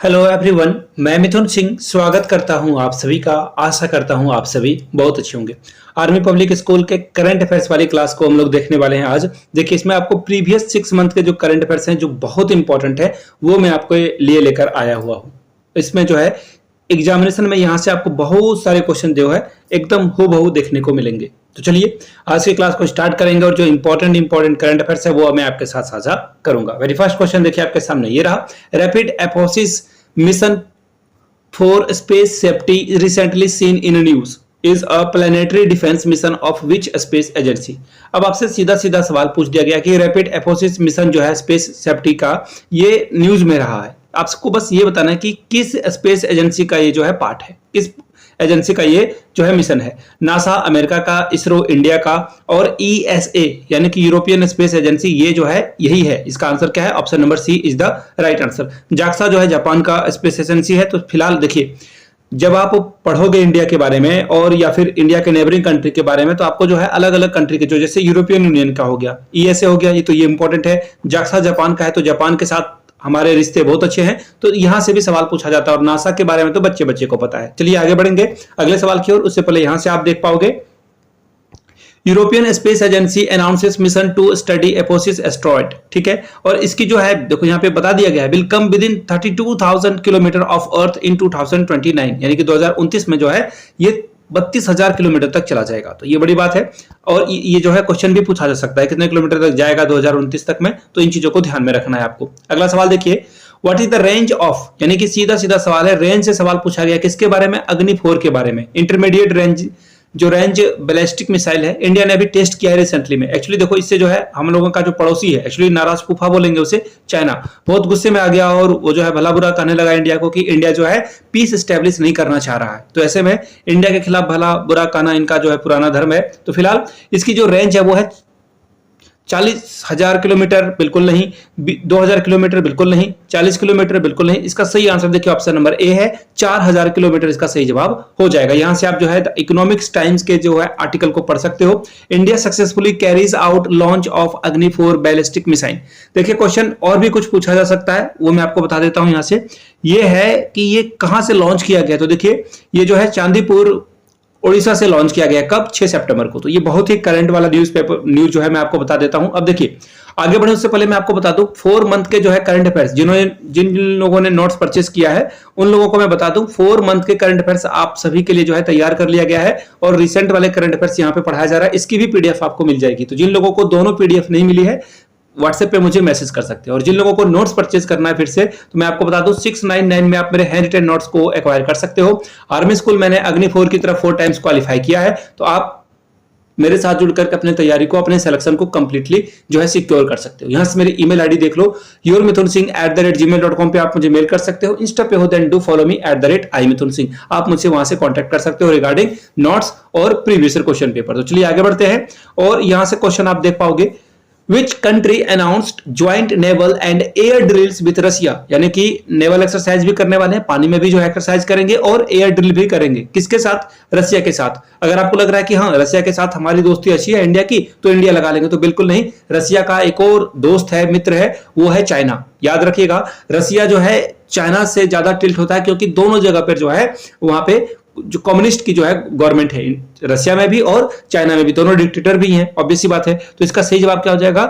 Hello everyone, मैं मिथुन सिंह स्वागत करता हूं आप सभी का। आशा करता हूं आप सभी बहुत अच्छे होंगे। आर्मी पब्लिक स्कूल के करंट अफेयर्स वाली क्लास को हम लोग देखने वाले हैं आज। देखिए, इसमें आपको प्रीवियस 6 मंथ के जो करंट अफेयर्स हैं जो बहुत इंपॉर्टेंट है वो मैं आपको लिए लेकर आया हुआ हूं। इसमें जो है एग्जामिनेशन में यहाँ से आपको बहुत सारे क्वेश्चन जो है एकदम हूबहू देखने को मिलेंगे। तो चलिए आज की क्लास को स्टार्ट करेंगे और जो इंपॉर्टेंट करंट अफेयर्स है वो मैं आपके साथ साझा करूंगा। वेरी फर्स्ट क्वेश्चन देखिए आपके सामने ये रहा। Rapid Apophis mission for space safety recently seen in news is a planetary defence mission of which space agency. अब आपसे सीधा सीधा सवाल पूछ दिया गया कि रैपिड एपोसिस मिशन जो है स्पेस सेफ्टी का, ये न्यूज में रहा है। आपको बस ये बताना है कि किस स्पेस एजेंसी का ये जो है पार्ट है, किस एजेंसी का ये जो है मिशन है। नासा अमेरिका का, इसरो इंडिया का और ईएसए यानी कि यूरोपियन स्पेस एजेंसी ये जो है यही है। इसका आंसर क्या है? Option number C is the right answer. JAXA जो है जापान का स्पेस एजेंसी है। तो फिलहाल देखिए, जब आप पढ़ोगे इंडिया के बारे में और या फिर इंडिया के नेबरिंग कंट्री के बारे में तो आपको जो है अलग अलग कंट्री के, जो जैसे यूरोपियन यूनियन का हो गया, ईएसए हो गया, ये तो ये इंपॉर्टेंट है। जाक्सा जापान का है तो जापान के साथ हमारे रिश्ते बहुत अच्छे हैं, तो यहां से भी सवाल पूछा जाता है। और नासा के बारे में तो बच्चे बच्चे को पता है। चलिए आगे बढ़ेंगे अगले सवाल की ओर। उससे पहले यहां से आप देख पाओगे, European Space Agency announces mission to study Apophis asteroid. ठीक है, और इसकी जो है देखो यहाँ पे बता दिया गया है, will come within 32,000 kilometre of Earth in 2029, यानी कि 2029 में जो है ये 32,000 किलोमीटर तक चला जाएगा। तो ये बड़ी बात है। और ये जो है क्वेश्चन भी पूछा जा सकता है कितने किलोमीटर तक जाएगा 2029 तक में, तो इन चीजों को ध्यान में रखना है आपको। अगला सवाल देखिए, what is the range of, यानी कि सीधा सीधा सवाल है, रेंज से सवाल पूछा गया किसके बारे में? अग्नि 4 के बारे में। इंटरमीडिएट रेंज जो रेंज बैलिस्टिक मिसाइल है, इंडिया ने अभी टेस्ट किया है रिसेंटली में। एक्चुअली देखो, इससे जो है हम लोगों का जो पड़ोसी है, एक्चुअली नाराज फूफा बोलेंगे उसे, चाइना, बहुत गुस्से में आ गया और वो जो है भला बुरा कहने लगा इंडिया को कि इंडिया जो है पीस स्टैब्लिश नहीं करना चाह रहा है। तो ऐसे में इंडिया के खिलाफ भला बुरा कहना इनका जो है पुराना धर्म है। तो फिलहाल इसकी जो रेंज है वो है 40,000 किलोमीटर बिल्कुल नहीं, 2,000 किलोमीटर बिल्कुल नहीं, 40 किलोमीटर बिल्कुल नहीं। इसका सही आंसर देखिए ऑप्शन नंबर ए है, 4,000 किलोमीटर इसका सही जवाब हो जाएगा। यहां से आप जो है इकोनॉमिक्स टाइम्स के जो है आर्टिकल को पढ़ सकते हो। India successfully carries out launch of अग्नि 4 बैलिस्टिक मिसाइल। देखिए क्वेश्चन और भी कुछ पूछा जा सकता है, वो मैं आपको बता देता हूं। यहां से ये है कि ये कहां से लॉन्च किया गया। तो देखिए ये जो है चांदीपुर ओडिशा से लॉन्च किया गया। कब? 6 सितंबर को। तो ये बहुत ही करंट वाला न्यूज जो है मैं आपको बता देता हूं। अब देखिए आगे बढ़ने उससे पहले मैं आपको बता दूं 4 मंथ के जो है करंट अफेयर्स, जिन लोगों ने नोट्स परचेस किया है उन लोगों को मैं बता दूं 4 मंथ के करंट अफेयर्स आप सभी के लिए जो है तैयार कर लिया गया है और रिसेंट वाले करंट अफेयर्स यहां पे पढ़ाया जा रहा है। इसकी भी पीडीएफ आपको मिल जाएगी। तो जिन लोगों को दोनों पीडीएफ नहीं मिली है व्हाट्सएप पे मुझे मैसेज कर सकते हैं। और जिन लोगों को नोट्स परचेज करना है फिर से, तो मैं आपको बता दूं 699 में आप मेरे हैंड रिटन नोट्स को एक्वायर कर सकते हो। आर्मी स्कूल मैंने अग्नि 4 की तरफ 4 टाइम्स क्वालिफाई किया है, तो आप मेरे साथ जुड़कर अपने तैयारी को, अपने सिलेक्शन को कंप्लीटली जो है सिक्योर कर सकते हो। यहां से मेरी ईमेल आईडी देख लो, yourmithunsingh@gmail.com पे आप मुझे मेल कर सकते हो। इंस्टा पे हो then do follow me @imithunsingh। आप मुझसे वहां से कांटेक्ट कर सकते हो रिगार्डिंग नोट्स और प्रीवियस क्वेश्चन पेपर। तो चलिए आगे बढ़ते हैं और यहां से क्वेश्चन आप देख पाओगे, Which country announced joint naval and air drills with Russia? यानी कि नेवल एक्सरसाइज भी करने वाले हैं, पानी में भी जो एक्सरसाइज करेंगे और एयर ड्रिल भी करेंगे। किसके साथ? रसिया के साथ। अगर आपको लग रहा है कि हाँ रसिया के साथ हमारी दोस्ती अच्छी है इंडिया की, तो इंडिया लगा लेंगे, तो बिल्कुल नहीं। रसिया का एक और दोस्त है, मित्र है, वो है चाइना। याद रखिएगा, रसिया जो है चाइना से ज्यादा टिल्ट होता है क्योंकि दोनों जगह पर जो है वहां पे जो कम्युनिस्ट की जो है गवर्नमेंट है, रसिया में भी और चाइना में भी, दोनों डिक्टेटर भी हैं, ऑब्वियस सी बात है। तो इसका सही जवाब क्या हो जाएगा?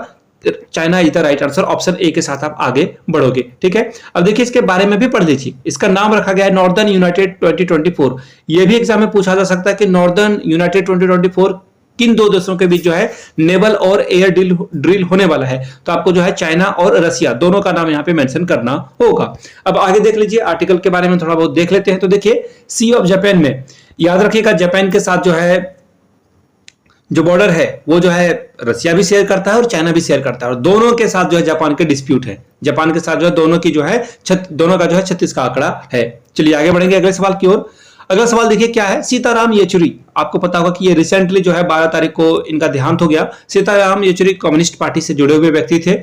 China is the right answer. Option A के साथ आप आगे बढ़ोगे। ठीक है, अब देखिए इसके बारे में भी पढ़ लीजिए। इसका नाम रखा गया है नॉर्दर्न यूनाइटेड 2024। ये भी एग्जाम में पूछा जा सकता है कि नॉर्दर्न यूनाइटेड 2024 किन दो देशों के बीच जो है नेवल और एयर ड्रिल होने वाला है। तो आपको जो है चाइना और रसिया दोनों का नाम यहां पे मेंशन करना होगा। अब आगे देख लीजिए, आर्टिकल के बारे में थोड़ा बहुत देख लेते हैं। तो देखिए सी ऑफ जापान में, याद रखिएगा जापान के साथ जो है जो बॉर्डर है वो जो है रसिया भी शेयर करता है और चाइना भी शेयर करता है, और दोनों के साथ जो है जापान के डिस्प्यूट है। जापान के साथ जो है दोनों की जो है दोनों का जो है 36 का आंकड़ा है। चलिए आगे बढ़ेंगे अगले सवाल की ओर। अगला सवाल देखिए क्या है, सीताराम येचुरी। आपको पता होगा कि ये रिसेंटली जो है 12 तारीख को इनका देहांत हो गया। सीताराम येचुरी कम्युनिस्ट पार्टी से जुड़े हुए व्यक्ति थे।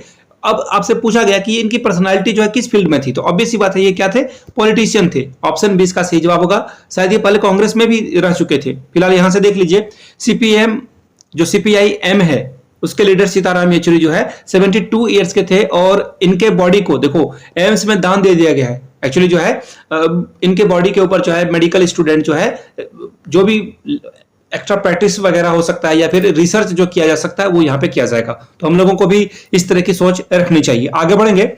अब आपसे पूछा गया कि इनकी पर्सनालिटी जो है किस फील्ड में थी, तो ऑब्वियस सी बात है ये क्या थे? पॉलिटिशियन थे। ऑप्शन 20 का सही जवाब होगा। शायद ये पहले कांग्रेस में भी रह चुके थे। फिलहाल यहां से देख लीजिए, सीपीएम जो सीपीआईएम है उसके लीडर सीताराम येचुरी जो है 72 ईयर्स के थे और इनके बॉडी को देखो एम्स में दान दे दिया गया है। एक्चुअली जो है इनके बॉडी के ऊपर जो है मेडिकल स्टूडेंट जो है जो भी एक्स्ट्रा प्रैक्टिस वगैरह हो सकता है या फिर रिसर्च जो किया जा सकता है वो यहाँ पे किया जाएगा। तो हम लोगों को भी इस तरह की सोच रखनी चाहिए। आगे बढ़ेंगे।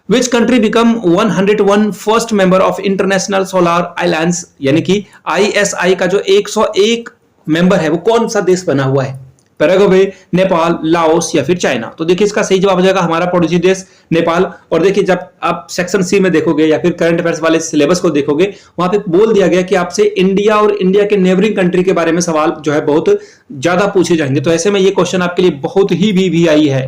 Which country become 101 first member of international Solar alliance, यानी कि ISI का जो 101 मेंबर है वो कौन सा देश बना हुआ है? पैराग्वे, नेपाल, लाओस या फिर चाइना। तो देखिए इसका सही जवाब हो जाएगा हमारा पड़ोसी देश नेपाल। और देखिए जब आप सेक्शन सी में देखोगे या फिर करंट अफेयर्स वाले सिलेबस को देखोगे वहां पे बोल दिया गया कि आपसे इंडिया और इंडिया के नेबरिंग कंट्री के बारे में सवाल जो है बहुत ज्यादा पूछे जाएंगे। तो ऐसे में ये क्वेश्चन आपके लिए बहुत ही वीवीआई है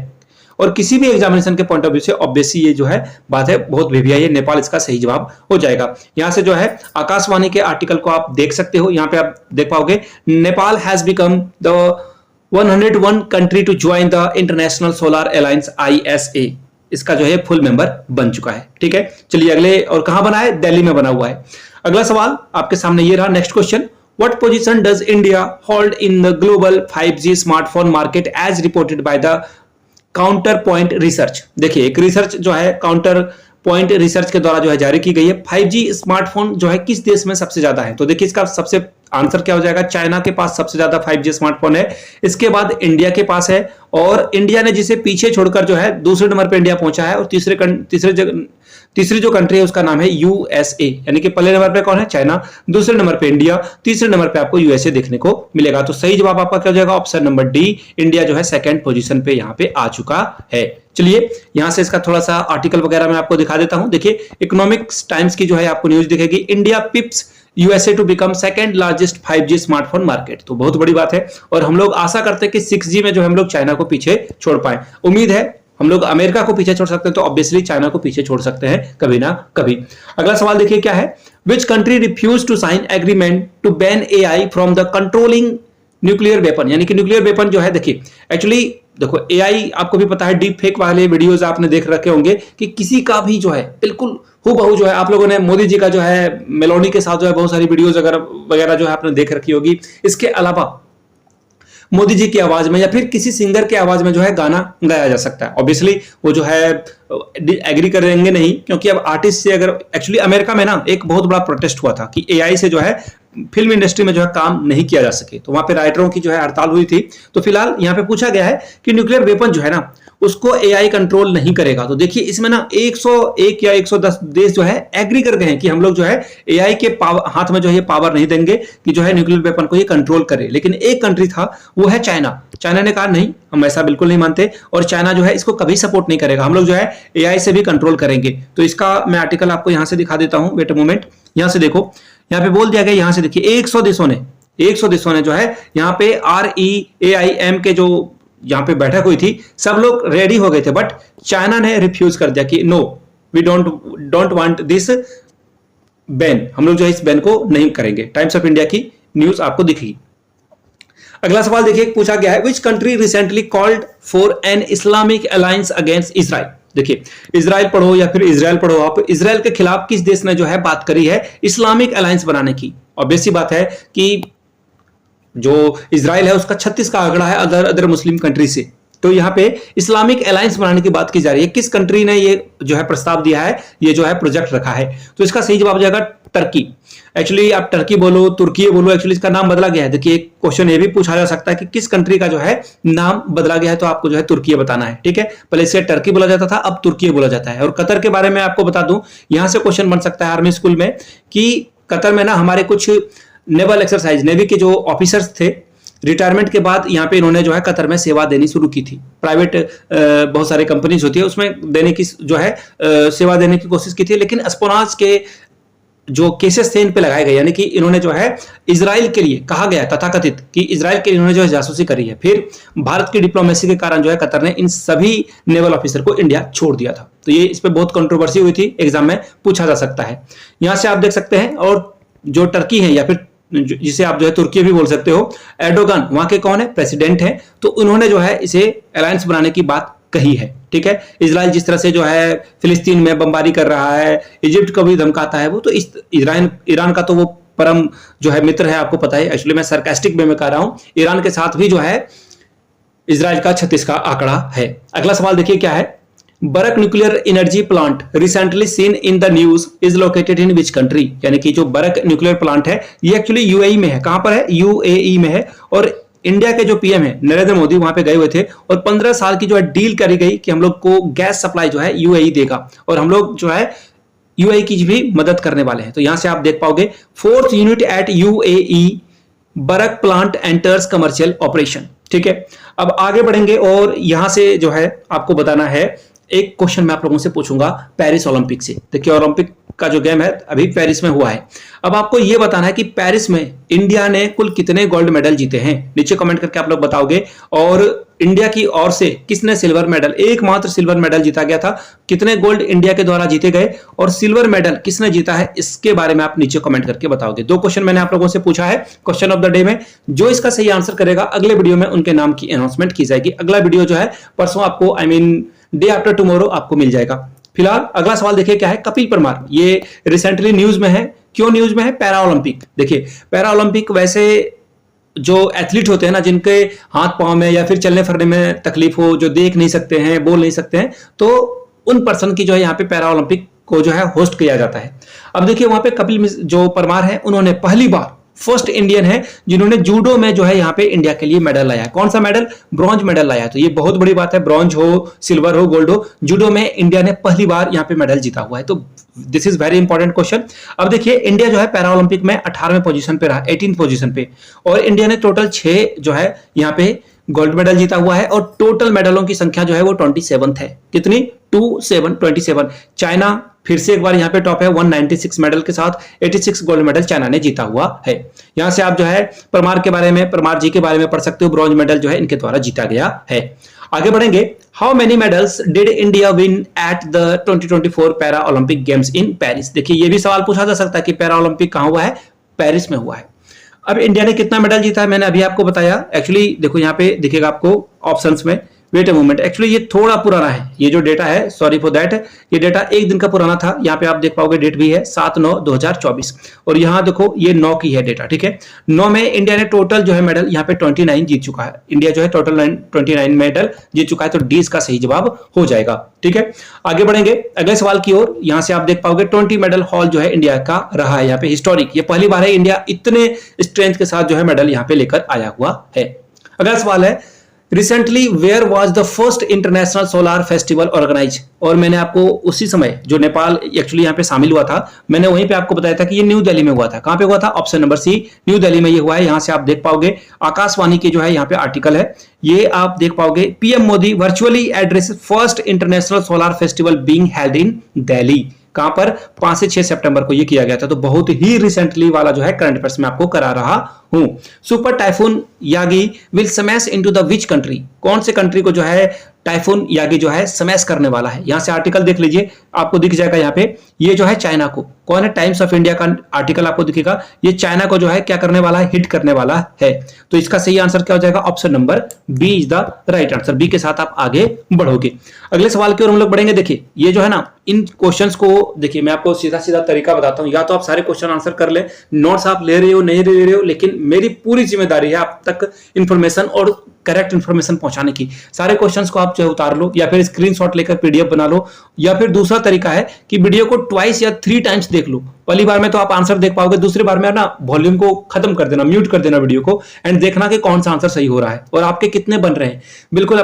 और किसी भी एग्जामिनेशन के पॉइंट ऑफ व्यू से ऑब्वियसली ये जो है बात है बहुत वीवीआई है। नेपाल इसका सही जवाब हो जाएगा। यहां से जो है आकाशवाणी के आर्टिकल को आप देख सकते हो, यहां पे आप देख पाओगे Nepal has become the 101 country to join the International Solar Alliance ISA। इसका जो है फुल मेंबर बन चुका है। ठीक है, चलिए अगले, और कहां बना है? दिल्ली में बना हुआ है। अगला सवाल आपके सामने ये रहा। Next question, what position does India hold in the global 5G smartphone market as reported by the Counterpoint research. देखिए एक रिसर्च जो है काउंटर पॉइंट रिसर्च के द्वारा जो है जारी की गई है। 5G स्मार्टफोन जो है किस देश में सबसे ज्यादा है? तो देखिए इसका सबसे आंसर क्या हो जाएगा? चाइना के पास सबसे ज्यादा 5G स्मार्टफोन है, इसके बाद इंडिया के पास है, और इंडिया ने जिसे पीछे छोड़कर जो है दूसरे नंबर पे इंडिया पहुंचा है, और तीसरी जो कंट्री है उसका नाम है USA। यानी कि पहले नंबर पे कौन है? चाइना, दूसरे नंबर पे इंडिया, तीसरे नंबर पे आपको USA देखने को मिलेगा। तो सही जवाब आपका क्या हो जाएगा? ऑप्शन नंबर डी, इंडिया जो है सेकंड पोजीशन पे यहाँ पे आ चुका है। चलिए यहां से इसका थोड़ा सा आर्टिकल वगैरह मैं आपको दिखा देता हूं। देखिए इकोनॉमिक्स टाइम्स की जो है आपको न्यूज दिखेगी, India pips USA to become second largest 5G smartphone market. तो बहुत बड़ी बात है और हम लोग आशा करते हैं कि 6G में जो हम लोग चाइना को पीछे छोड़ पाए। उम्मीद है हम लोग अमेरिका को पीछे छोड़ सकते हैं तो ऑब्वियसली चाइना को पीछे छोड़ सकते हैं कभी ना कभी। अगला सवाल देखिए क्या है, which country refuse to sign agreement to ban AI from the controlling nuclear weapon. यानी कि न्यूक्लियर वेपन जो है, देखिए एक्चुअली देखो AI आपको भी पता है, डीप फेक वाले वीडियोस आपने देख रखे होंगे कि किसी का भी जो है बिल्कुल हूबहू जो है, आप लोगों ने मोदी जी का जो है मेलोडी के साथ जो है बहुत सारी वीडियोस वगैरह जो है आपने देख रखी होगी। इसके अलावा मोदी जी की आवाज में या फिर किसी सिंगर की आवाज में जो है गाना गाया जा सकता है। ऑब्वियसली वो जो है एग्री करेंगे नहीं, क्योंकि अब आर्टिस्ट से अगर, एक्चुअली अमेरिका में ना एक बहुत बड़ा प्रोटेस्ट हुआ था कि AI से जो है फिल्म इंडस्ट्री में जो है काम नहीं किया जा सके, तो वहां पे राइटरों की जो है हड़ताल हुई थी। तो फिलहाल यहाँ पे पूछा गया है कि न्यूक्लियर वेपन जो है ना उसको AI कंट्रोल नहीं करेगा। तो देखिए इसमें ना 101 या 110 देश जो है एग्री कर गए हैं कि हम लोग जो है AI के हाथ में जो है ये पावर नहीं देंगे कि जो है न्यूक्लियर वेपन को ये कंट्रोल करे। लेकिन एक कंट्री था वो है चाइना। चाइना ने कहा नहीं, हम ऐसा बिल्कुल नहीं मानते, और चाइना जो है इसको कभी सपोर्ट नहीं करेगा, हम लोग जो है AI से भी कंट्रोल करेंगे। तो इसका मैं आर्टिकल आपको यहां से दिखा देता हूं, वेट अ मोमेंट। यहां से देखो, यहां पे बोल दिया गया, यहां से देखिए 100 देशों ने जो है यहाँ पे REAIM के जो यहाँ पे बैठक हुई थी, सब लोग रेडी हो गए थे, बट चाइना ने रिफ्यूज कर दिया कि no, we don't want this ban, हम लोग जो है इस बैन को नहीं करेंगे। टाइम्स ऑफ इंडिया की न्यूज आपको दिखेगी। अगला सवाल देखिए पूछा गया है, which country recently called for an Islamic alliance against Israel. देखिए इजराइल पढ़ो या फिर इजराइल पढ़ो, आप इजराइल के खिलाफ किस देश ने जो है बात करी है इस्लामिक अलायंस बनाने की। ऑब्वियसली बात है कि जो इजराइल है उसका 36 का आंकड़ा है अदर मुस्लिम कंट्री से, तो यहाँ पे इस्लामिक अलायंस बनाने की बात की जा रही है। किस कंट्री ने ये जो है प्रस्ताव दिया है, ये जो है प्रोजेक्ट रखा है? तो इसका सही जवाब हो जाएगा टर्की। एक्चुअली आप टर्की बोलो, तुर्की बोलो, एक्चुअली इसका नाम बदला गया है। देखिए एक क्वेश्चन ये भी पूछा जा सकता है कि किस कंट्री का जो है नाम बदला गया है, तो आपको जो है तुर्की बताना है। ठीक है, पहले इसे टर्की बोला जाता था, अब तुर्की बोला जाता है। और कतर के बारे में आपको बता दूं, यहां से क्वेश्चन बन सकता है आर्मी स्कूल में कि कतर में ना हमारे कुछ नेवल एक्सरसाइज, नेवी के जो ऑफिसर्स थे, रिटायरमेंट के बाद यहाँ पे इन्होंने जो है कतर में सेवा देनी शुरू की थी। प्राइवेट बहुत सारी कंपनीज होती है, उसमें देने की जो है सेवा देने की कोशिश की थी, लेकिन एस्पोनाज के जो केसेस थे इन पे लगाए गए। यानी कि इन्होंने जो है इजराइल के लिए कहा गया तथाकथित कि इजराइल के लिए इन्होंने जो है जासूसी करी है। फिर भारत की डिप्लोमेसी के कारण जो है कतर ने इन सभी नेवल ऑफिसर को इंडिया छोड़ दिया था। तो ये इस पे बहुत कंट्रोवर्सी हुई थी, एग्जाम में पूछा जा सकता है। यहां से आप देख सकते हैं। और जो टर्की है या फिर जिसे आप जो है तुर्की भी बोल सकते हो, एर्डोगन वहां के कौन है? प्रेसिडेंट है। तो उन्होंने जो है इसे अलायंस बनाने की बात कही है। ठीक है, इजराइल जिस तरह से जो है फिलिस्तीन में बमबारी कर रहा है, इजिप्ट को भी धमकाता है, वो तो इस ईरान का तो वो परम जो है मित्र है, आपको पता है। एक्चुअली मैं सरकास्टिक वे में कह रहा हूं, ईरान के साथ भी जो है इजराइल का 36 का आंकड़ा है। अगला सवाल देखिए क्या है, बरक nuclear energy plant recently seen in the news is located in which country, यानी कि जो बरक न्यूक्लियर प्लांट है ये एक्चुअली यूएई में है। कहां पर है? यूएई में है। और इंडिया के जो पीएम है नरेंद्र मोदी वहां पे गए हुए थे और 15 साल की जो है डील करी गई कि हम लोग को गैस सप्लाई जो है यूएई देगा और हम लोग जो है यूएई की भी मदद करने वाले हैं। तो यहां से आप देख पाओगे 4th यूनिट एट यूएई बरक प्लांट एंटर्स कमर्शियल ऑपरेशन। ठीक है, अब आगे बढ़ेंगे और यहां से जो है आपको बताना है, एक क्वेश्चन मैं आप लोगों से पूछूंगा पेरिस ओलंपिक से। देखिए ओलंपिक का जो गेम है अभी पेरिस में हुआ है। अब आपको यह बताना है कि पेरिस में इंडिया ने कुल कितने गोल्ड मेडल जीते हैं, नीचे कमेंट करके आप लोग बताओगे। और इंडिया की ओर से किसने सिल्वर मेडल, एकमात्र सिल्वर मेडल जीता गया था, कितने गोल्ड इंडिया के द्वारा जीते गए और सिल्वर मेडल किसने जीता है, इसके बारे में आप नीचे कमेंट करके बताओगे। 2 क्वेश्चन मैंने आप लोगों से पूछा है क्वेश्चन ऑफ द डे में। जो इसका सही आंसर करेगा अगले वीडियो में उनके नाम की अनाउंसमेंट की जाएगी। अगला वीडियो जो है परसों आपको डे आफ्टर टुमारो आपको मिल जाएगा। फिलहाल अगला सवाल देखिए क्या है। कपिल परमार, ये रिसेंटली न्यूज में है। क्यों न्यूज में है? Para Olympic. देखिए पैरा ओलंपिक वैसे जो एथलीट होते हैं ना, जिनके हाथ पांव में या फिर चलने फिरने में तकलीफ हो, जो देख नहीं सकते हैं, बोल नहीं सकते हैं, तो उन पर्सन की जो है यहाँ पे पैरा ओलंपिक को जो है होस्ट किया जाता है। अब देखिए वहां पे कपिल जो परमार है उन्होंने पहली बार फर्स्ट इंडियन है जिन्होंने जूडो में जो है यहाँ पे इंडिया के लिए मेडल लाया। कौन सा मेडल? ब्रॉन्ज मेडल लाया। तो ये बहुत बड़ी बात है, ब्रॉन्ज हो, सिल्वर हो, गोल्ड हो, जूडो में इंडिया ने पहली बार यहाँ पे मेडल जीता हुआ है। तो this is very important question. अब देखिए इंडिया जो है पैरा ओलंपिक में 18वें पोजीशन पे रहा, 18th पोजीशन पे, और इंडिया ने टोटल 6 जो है यहाँ पे गोल्ड मेडल जीता हुआ है और टोटल मेडलों की संख्या जो है वो 27 है। कितनी? 27। चाइना फिर से एक बार यहाँ पे टॉप है 196 मेडल के साथ, 86 गोल्ड मेडल चाइना ने जीता हुआ है। यहां से आप जो है परमार जी के बारे में पढ़ सकते हो। ब्रॉन्ज मेडल जो है इनके द्वारा जीता गया है। आगे बढ़ेंगे। How many medals did India win at the 2024 para Olympic games in Paris? देखिए ये भी सवाल पूछा जा सकता है कि पैरा ओलंपिक कहां हुआ है? पेरिस में हुआ है। अब इंडिया ने कितना मेडल जीता है मैंने अभी आपको बताया। एक्चुअली देखो यहाँ पे दिखेगा आपको ऑप्शंस में, वेट अ मोमेंट, एक्चुअली ये थोड़ा पुराना है, ये जो डेटा है, सॉरी फॉर दैट, ये डेटा 1 दिन का पुराना था। यहाँ पे आप देख पाओगे डेट भी है 7/9/2024 और यहाँ देखो ये 9 की है डेटा। ठीक है, 9 में इंडिया ने टोटल जो है मेडल यहाँ पे 29 जीत चुका है। इंडिया जो है टोटल 29 मेडल जीत चुका है। तो डी इसका सही जवाब हो जाएगा। ठीक है, आगे बढ़ेंगे अगले सवाल की ओर। यहाँ से आप देख पाओगे 20 मेडल हॉल जो है इंडिया का रहा है यहाँ पे हिस्टोरिक। ये पहली बार है इंडिया इतने स्ट्रेंथ के साथ जो है मेडल यहाँ पे लेकर आया हुआ है। अगला सवाल है recently where was the first international solar festival organise? और मैंने आपको उसी समय जो नेपाल एक्चुअली यहाँ पे शामिल हुआ था, मैंने वहीं पे आपको बताया था कि ये न्यू दिल्ली में हुआ था। कहां पे हुआ था? Option number C, New Delhi में ये हुआ है। यहां से आप देख पाओगे आकाशवाणी के जो है यहाँ पे आर्टिकल है, ये आप देख पाओगे PM Modi virtually address first international solar festival being held in Delhi. कहां पर? 5 से 6 सितंबर को ये किया गया था। तो बहुत ही रिसेंटली वाला जो है करंट अफेयर्स में आपको करा रहा हूं। Super typhoon Yagi will smash into the which country? कौन से कंट्री को जो है टाइफून यागी जो है स्मैश करने वाला है? यहां से आर्टिकल देख लीजिए, आपको दिख जाएगा यहाँ पे, ये जो है चाइना को। कौन है? टाइम्स ऑफ इंडिया का आर्टिकल आपको दिखेगा। ये चाइना को जो है क्या करने वाला है? हिट करने वाला है। तो इसका सही आंसर क्या हो जाएगा? Option number B is the right answer. B के साथ आप आगे बढ़ोगे। अगले सवाल की ओर हम लोग बढ़ेंगे। देखिए ये जो है ना, इन क्वेश्चंस को देखिए मैं आपको सीधा सीधा तरीका बताता हूं। या तो आप सारे क्वेश्चन आंसर कर ले, नोट्स आप ले रहे हो नहीं ले रहे हो, लेकिन मेरी पूरी जिम्मेदारी है आप तक इंफॉर्मेशन और करेक्ट इंफॉर्मेशन पहुंचाने की। सारे क्वेश्चंस को आप जो उतार लो या फिर स्क्रीनशॉट लेकर पीडीएफ बना लो, या फिर दूसरा तरीका है कि वीडियो को ट्वाइस या 3 टाइम्स देख लो। पहली बार में तो आप आंसर देख पाओगे, दूसरी बार में ना वॉल्यूम को खत्म कर देना, म्यूट कर देना वीडियो को, एंड देखना कि कौन सा आंसर सही हो रहा है और आपके कितने बन रहे हैं। बिल्कुल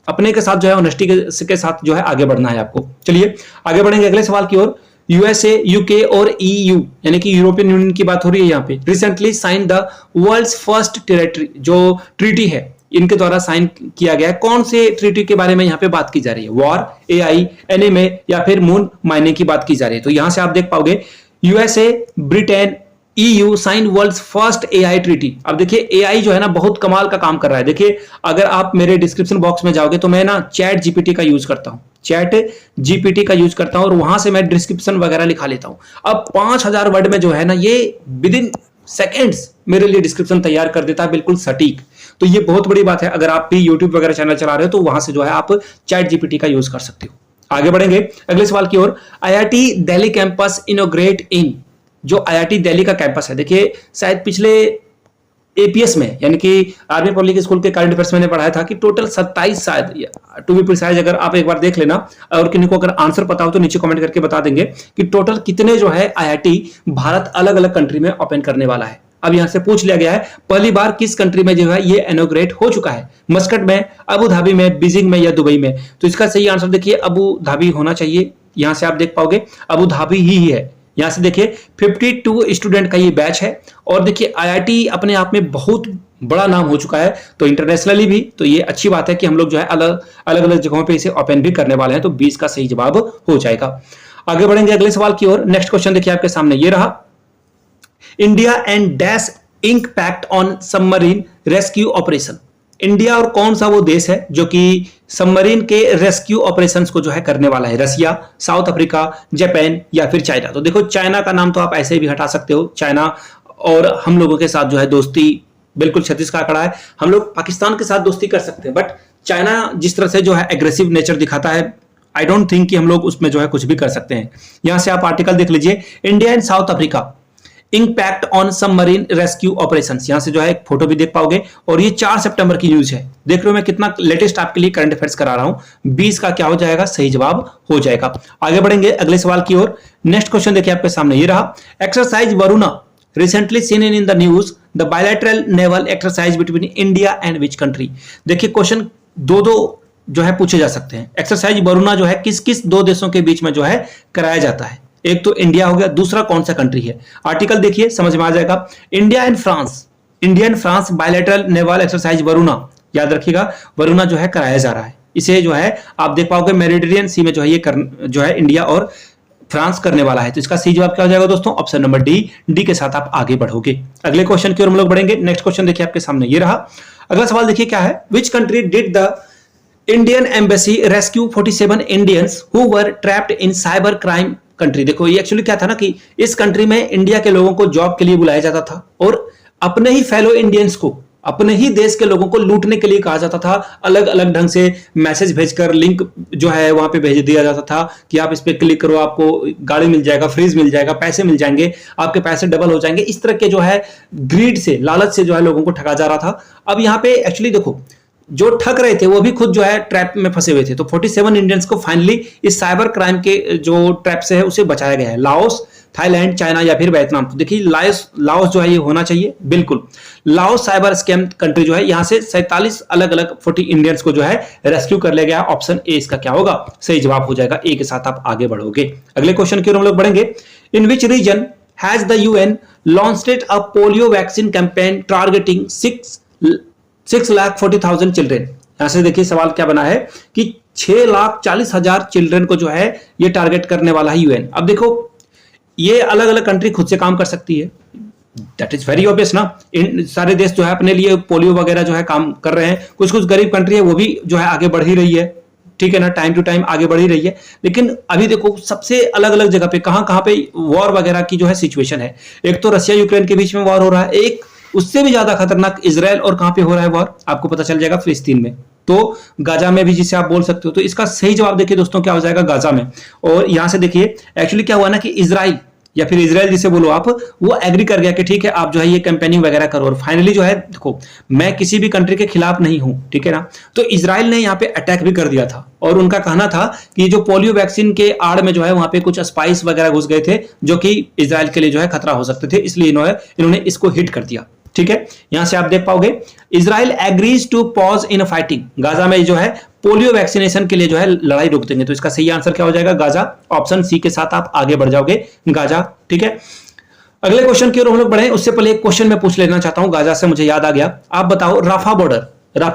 अपने के साथ जो है ऑनेस्टी के साथ जो है आगे बढ़ना है आपको। चलिए आगे बढ़ेंगे अगले सवाल की ओर। यूएसए, यूके और ईयू यानी कि यूरोपियन यूनियन की बात हो रही है यहाँ पे, recently sign the world's first territory, जो ट्रीटी है इनके द्वारा साइन किया गया है। कौन से ट्रीटी के बारे में यहाँ पे बात की जा रही है? वॉर, एआई, एनएमए या फिर मून माइनिंग की बात की जा रही है। तो यहां से आप देख पाओगे USA, Britain, EU sign world's first AI treaty. अब देखिए एआई जो है ना बहुत कमाल का काम कर रहा है। देखिए अगर आप मेरे डिस्क्रिप्शन बॉक्स में जाओगे तो मैं ना चैट जीपीटी का यूज करता हूं, और वहां से मैं डिस्क्रिप्शन वगैरह लिखा लेता हूं। अब 5000 वर्ड में जो है ना ये विद इन सेकेंड्स मेरे लिए डिस्क्रिप्शन तैयार कर देता है, बिल्कुल सटीक। तो ये बहुत बड़ी बात है। अगर आप भी यूट्यूब वगैरह चैनल चला रहे हो तो वहां से जो है आप चैट जीपीटी का यूज कर सकते हो। आगे बढ़ेंगे अगले सवाल की ओर। IIT दिल्ली कैंपस इनोग्रेट इन, जो IIT दिल्ली का कैंपस है, देखिए शायद पिछले एपीएस में, यानी कि आर्मी पब्लिक स्कूल के करंट अफेयर्स मैंने पढ़ाया था कि टोटल 27 शायद, टू बी प्रिसाइज, अगर आप एक बार देख लेना और किन्हीं को अगर आंसर पता हो तो नीचे कमेंट करके बता देंगे कि टोटल कितने जो है आईआईटी भारत अलग अलग कंट्री में ओपन करने वाला है। अब यहां से पूछ लिया गया है पहली बार किस कंट्री में जो है ये इनॉग्रेट हो चुका है, मस्कट में, अबू धाबी में, बीजिंग में या दुबई में। तो इसका सही आंसर देखिए अबू धाबी होना चाहिए। यहां से आप देख पाओगे अबू धाबी ही है। यहां से देखिए 52 स्टूडेंट का ये बैच है और देखिए आईआईटी अपने आप में बहुत बड़ा नाम हो चुका है, तो इंटरनेशनली भी, तो ये अच्छी बात है कि हम लोग जो है अलग अलग जगहों पे इसे ओपन भी करने वाले हैं। तो 20 का सही जवाब हो जाएगा। आगे बढ़ेंगे अगले सवाल की ओर। नेक्स्ट क्वेश्चन देखिए आपके सामने ये रहा, India and dash ink pact on submarine rescue operation. India और कौन सा वो देश है जो कि सबमरीन के रेस्क्यू ऑपरेशंस को जो है करने वाला है? रसिया, साउथ अफ्रीका, जापान या फिर चाइना। तो देखो चाइना का नाम तो आप ऐसे भी हटा सकते हो। चाइना और हम लोगों के साथ जो है दोस्ती बिल्कुल 36 का आंकड़ा है। हम लोग पाकिस्तान के साथ दोस्ती कर सकते हैं, बट चाइना जिस तरह से जो है एग्रेसिव नेचर दिखाता है, आई डोंट थिंक कि हम लोग उसमें जो है कुछ भी कर सकते हैं। यहां से आप आर्टिकल देख लीजिए, India and south Africa impact on submarine rescue operations. यहां से जो है एक फोटो भी देख पाओगे और ये 4 सितंबर की न्यूज है। देख रहे हो मैं कितना लेटेस्ट आपके लिए करंट अफेयर्स करा रहा हूं। 20 का क्या हो जाएगा? सही जवाब हो जाएगा। आगे बढ़ेंगे अगले सवाल की ओर। नेक्स्ट क्वेश्चन देखिए आपके सामने ये रहा, exercise Varuna recently seen in the news the bilateral naval exercise between India and which country. देखिए क्वेश्चन दो जो है पूछे जा सकते हैं। एक्सरसाइज वरुणा जो है किस किस दो देशों के बीच में जो है कराया जाता है? एक तो इंडिया हो गया, दूसरा कौन सा कंट्री है? आर्टिकल देखिए समझ में आ जाएगा। India and France bilateral naval exercise Varuna, याद रखिएगा वरुणा जो है कराया जा रहा है। इसे जो है आप देख पाओगे मेडिटेरियन सी में जो है ये जो है इंडिया और फ्रांस करने वाला है। तो इसका सही जवाब क्या हो जाएगा दोस्तों? ऑप्शन नंबर डी के साथ आप आगे बढ़ोगे। अगले क्वेश्चन की ओर हम लोग बढ़ेंगे। नेक्स्ट क्वेश्चन देखिए आपके सामने ये रहा। अगला सवाल देखिए क्या है, which country did the Indian embassy rescue 47 Indians who were trapped in cyber crime country. देखो ये एक्चुअली क्या था ना कि इस कंट्री में इंडिया के लोगों को जॉब के लिए बुलाया जाता था और अपने ही फेलो इंडियंस को, अपने ही देश के लोगों को लूटने के लिए कहा जाता था। अलग अलग ढंग से मैसेज भेजकर लिंक जो है वहां पे भेज दिया जाता था कि आप इस पे क्लिक करो, आपको गाड़ी मिल जाएगा, फ्रिज मिल जाएगा, पैसे मिल जाएंगे, आपके पैसे डबल हो जाएंगे। इस तरह के जो है ग्रीड से, लालच से जो है लोगों को ठगा जा रहा था। अब यहाँ पे एक्चुअली देखो जो ठग रहे थे वो भी खुद जो है ट्रैप में फंसे हुए थे। तो 47 इंडियंस को फाइनली इस साइबर क्राइम के जो ट्रैप से है उसे बचाया गया है। लाओस, थाईलैंड, चाइना या फिर वियतनाम। तो देखिए लाओस जो है ये होना चाहिए, बिल्कुल लाओस साइबर स्कैम कंट्री जो है, यहां से 47 अलग अलग 40 इंडियंस को जो है रेस्क्यू कर लिया गया। ऑप्शन ए इसका क्या होगा? सही जवाब हो जाएगा। ए के साथ आप आगे बढ़ोगे। अगले क्वेश्चन की ओर हम लोग बढ़ेंगे। In which region has the UN launched a polio vaccine campaign targeting 6,40,000 children. यहां से देखिए सवाल क्या बना है कि 6,40,000 चिल्ड्रेन को जो है ये टारगेट करने वाला है यूएन। अब देखो ये अलग अलग कंट्री खुद से काम कर सकती है, दैट इज वेरी ऑब्वियस ना। इन सारे देश जो है अपने लिए पोलियो वगैरह जो है काम कर रहे हैं। कुछ कुछ गरीब कंट्री है वो भी जो है आगे बढ़ ही रही है, ठीक है ना, टाइम टू टाइम आगे बढ़ ही रही है। लेकिन अभी देखो सबसे अलग अलग जगह पे कहां पे वॉर वगैरह की जो है सिचुएशन है। एक तो रशिया यूक्रेन के बीच में वॉर हो रहा है, एक उससे भी ज्यादा खतरनाक इजराइल और कहां पे हो रहा है वॉर, आपको पता चल जाएगा फिलिस्तीन में। तो गाजा में भी जिसे आप बोल सकते हो। तो इसका सही जवाब देखिए दोस्तों क्या हो जाएगा? गाजा में। और यहां से देखिए एक्चुअली क्या हुआ ना कि इजराइल या फिर इजराइल जिसे बोलो आप, वो एग्री कर गया कि ठीक है आप जो है ये कैंपेनिंग वगैरह करो। और फाइनली जो है देखो मैं किसी भी कंट्री के खिलाफ नहीं हूं, ठीक है ना। तो इजराइल ने यहाँ पे अटैक भी कर दिया था और उनका कहना था कि जो पोलियो वैक्सीन के आड़ में जो है वहां पे कुछ स्पाइस वगैरह घुस गए थे जो कि इजराइल के लिए जो है खतरा हो सकते थे, इसलिए इन्होंने इसको हिट कर दिया, ठीक है। यहां से आप देख पाओगे Israel agrees to pause in fighting. Gaza में जो है पोलियो वैक्सीनेशन के लिए जो है लड़ाई रोक देंगे। तो इसका सही आंसर क्या हो जाएगा? गाजा। ऑप्शन सी के साथ आप आगे बढ़ जाओगे, गाजा, ठीक है। अगले क्वेश्चन की ओर हम लोग बढ़े उससे पहले एक क्वेश्चन मैं पूछ लेना चाहता हूं, गाजा से मुझे याद आ गया। आप बताओ राफा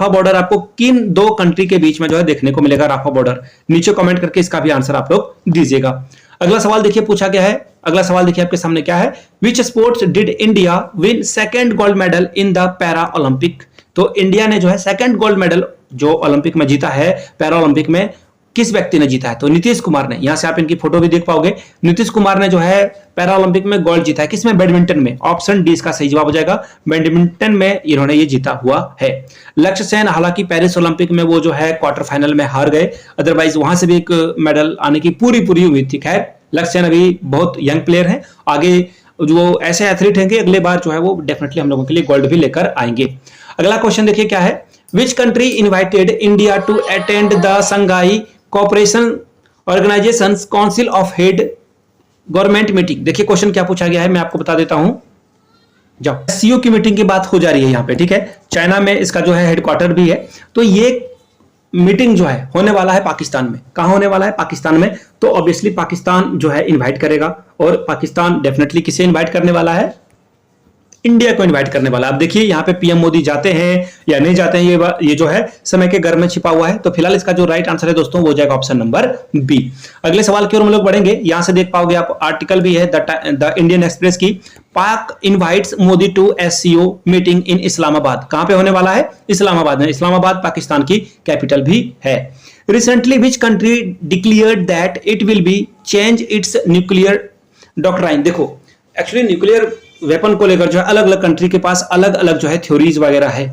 बॉर्डर आपको किन दो कंट्री के बीच में जो है देखने को मिलेगा? राफा बॉर्डर नीचे कमेंट करके इसका भी आंसर आप लोग दीजिएगा। अगला सवाल देखिए पूछा गया है। अगला सवाल देखिए आपके सामने क्या है, विच sports did India win second gold medal in the para Olympic. तो इंडिया ने जो है सेकंड गोल्ड मेडल जो ओलंपिक में जीता है, पैरा ओलंपिक में, किस व्यक्ति ने जीता है? तो नीतीश कुमार ने। यहां से आप इनकी फोटो भी देख पाओगे। नीतीश कुमार ने जो है पैरा ओलंपिक में गोल्ड जीता है। किसमें? बैडमिंटन में। ऑप्शन डी इसका सही जवाब हो जाएगा। बैडमिंटन में इन्होंने ये जीता हुआ है। लक्ष्य सेन हालांकि पेरिस ओलंपिक में वो जो है क्वार्टर फाइनल में हार गए, अदरवाइज वहां से भी एक मेडल आने की पूरी उम्मीद थी। खैर लक्ष्य सेन अभी बहुत यंग प्लेयर हैं, आगे जो ऐसे एथलीट हैं कि अगले बार जो है वो डेफिनेटली हम लोगों के लिए गोल्ड भी लेकर आएंगे। अगला क्वेश्चन देखिए क्या है, which country invited India to attend the Shanghai Cooperation Organisation Council of head government meeting. देखिए क्वेश्चन क्या पूछा गया है, मैं आपको बता देता हूं। जाओ, एससीओ की मीटिंग की बात हो जा रही है यहाँ पे, ठीक है। चाइना में इसका जो है हेडक्वार्टर भी है। तो ये मीटिंग जो है होने वाला है पाकिस्तान में। कहां होने वाला है? पाकिस्तान में। तो ऑब्वियसली पाकिस्तान जो है इनवाइट करेगा, और पाकिस्तान डेफिनेटली किसे इनवाइट करने वाला है? इंडिया को इनवाइट करने वाला। अब देखिए यहाँ पे पीएम मोदी जाते हैं या नहीं जाते हैं, ये जो है समय के घर में छिपा हुआ है। तो फिलहाल इसका जो राइट आंसर है दोस्तों वो हो जाएगा ऑप्शन नंबर बी। अगले सवाल की ओर हम लोग बढ़ेंगे। यहां से देख पाओगे आप, आर्टिकल भी है द इंडियन एक्सप्रेस की, Pak invites Modi to SCO meeting in Islamabad. कहां पे होने वाला है? इस्लामाबाद में। इस्लामाबाद पाकिस्तान की कैपिटल भी है। Recently which country declared that it will be change it's nuclear doctrine. देखो एक्चुअली न्यूक्लियर वेपन को लेकर जो है अलग अलग कंट्री के पास अलग अलग जो है थ्योरीज वगैरह है।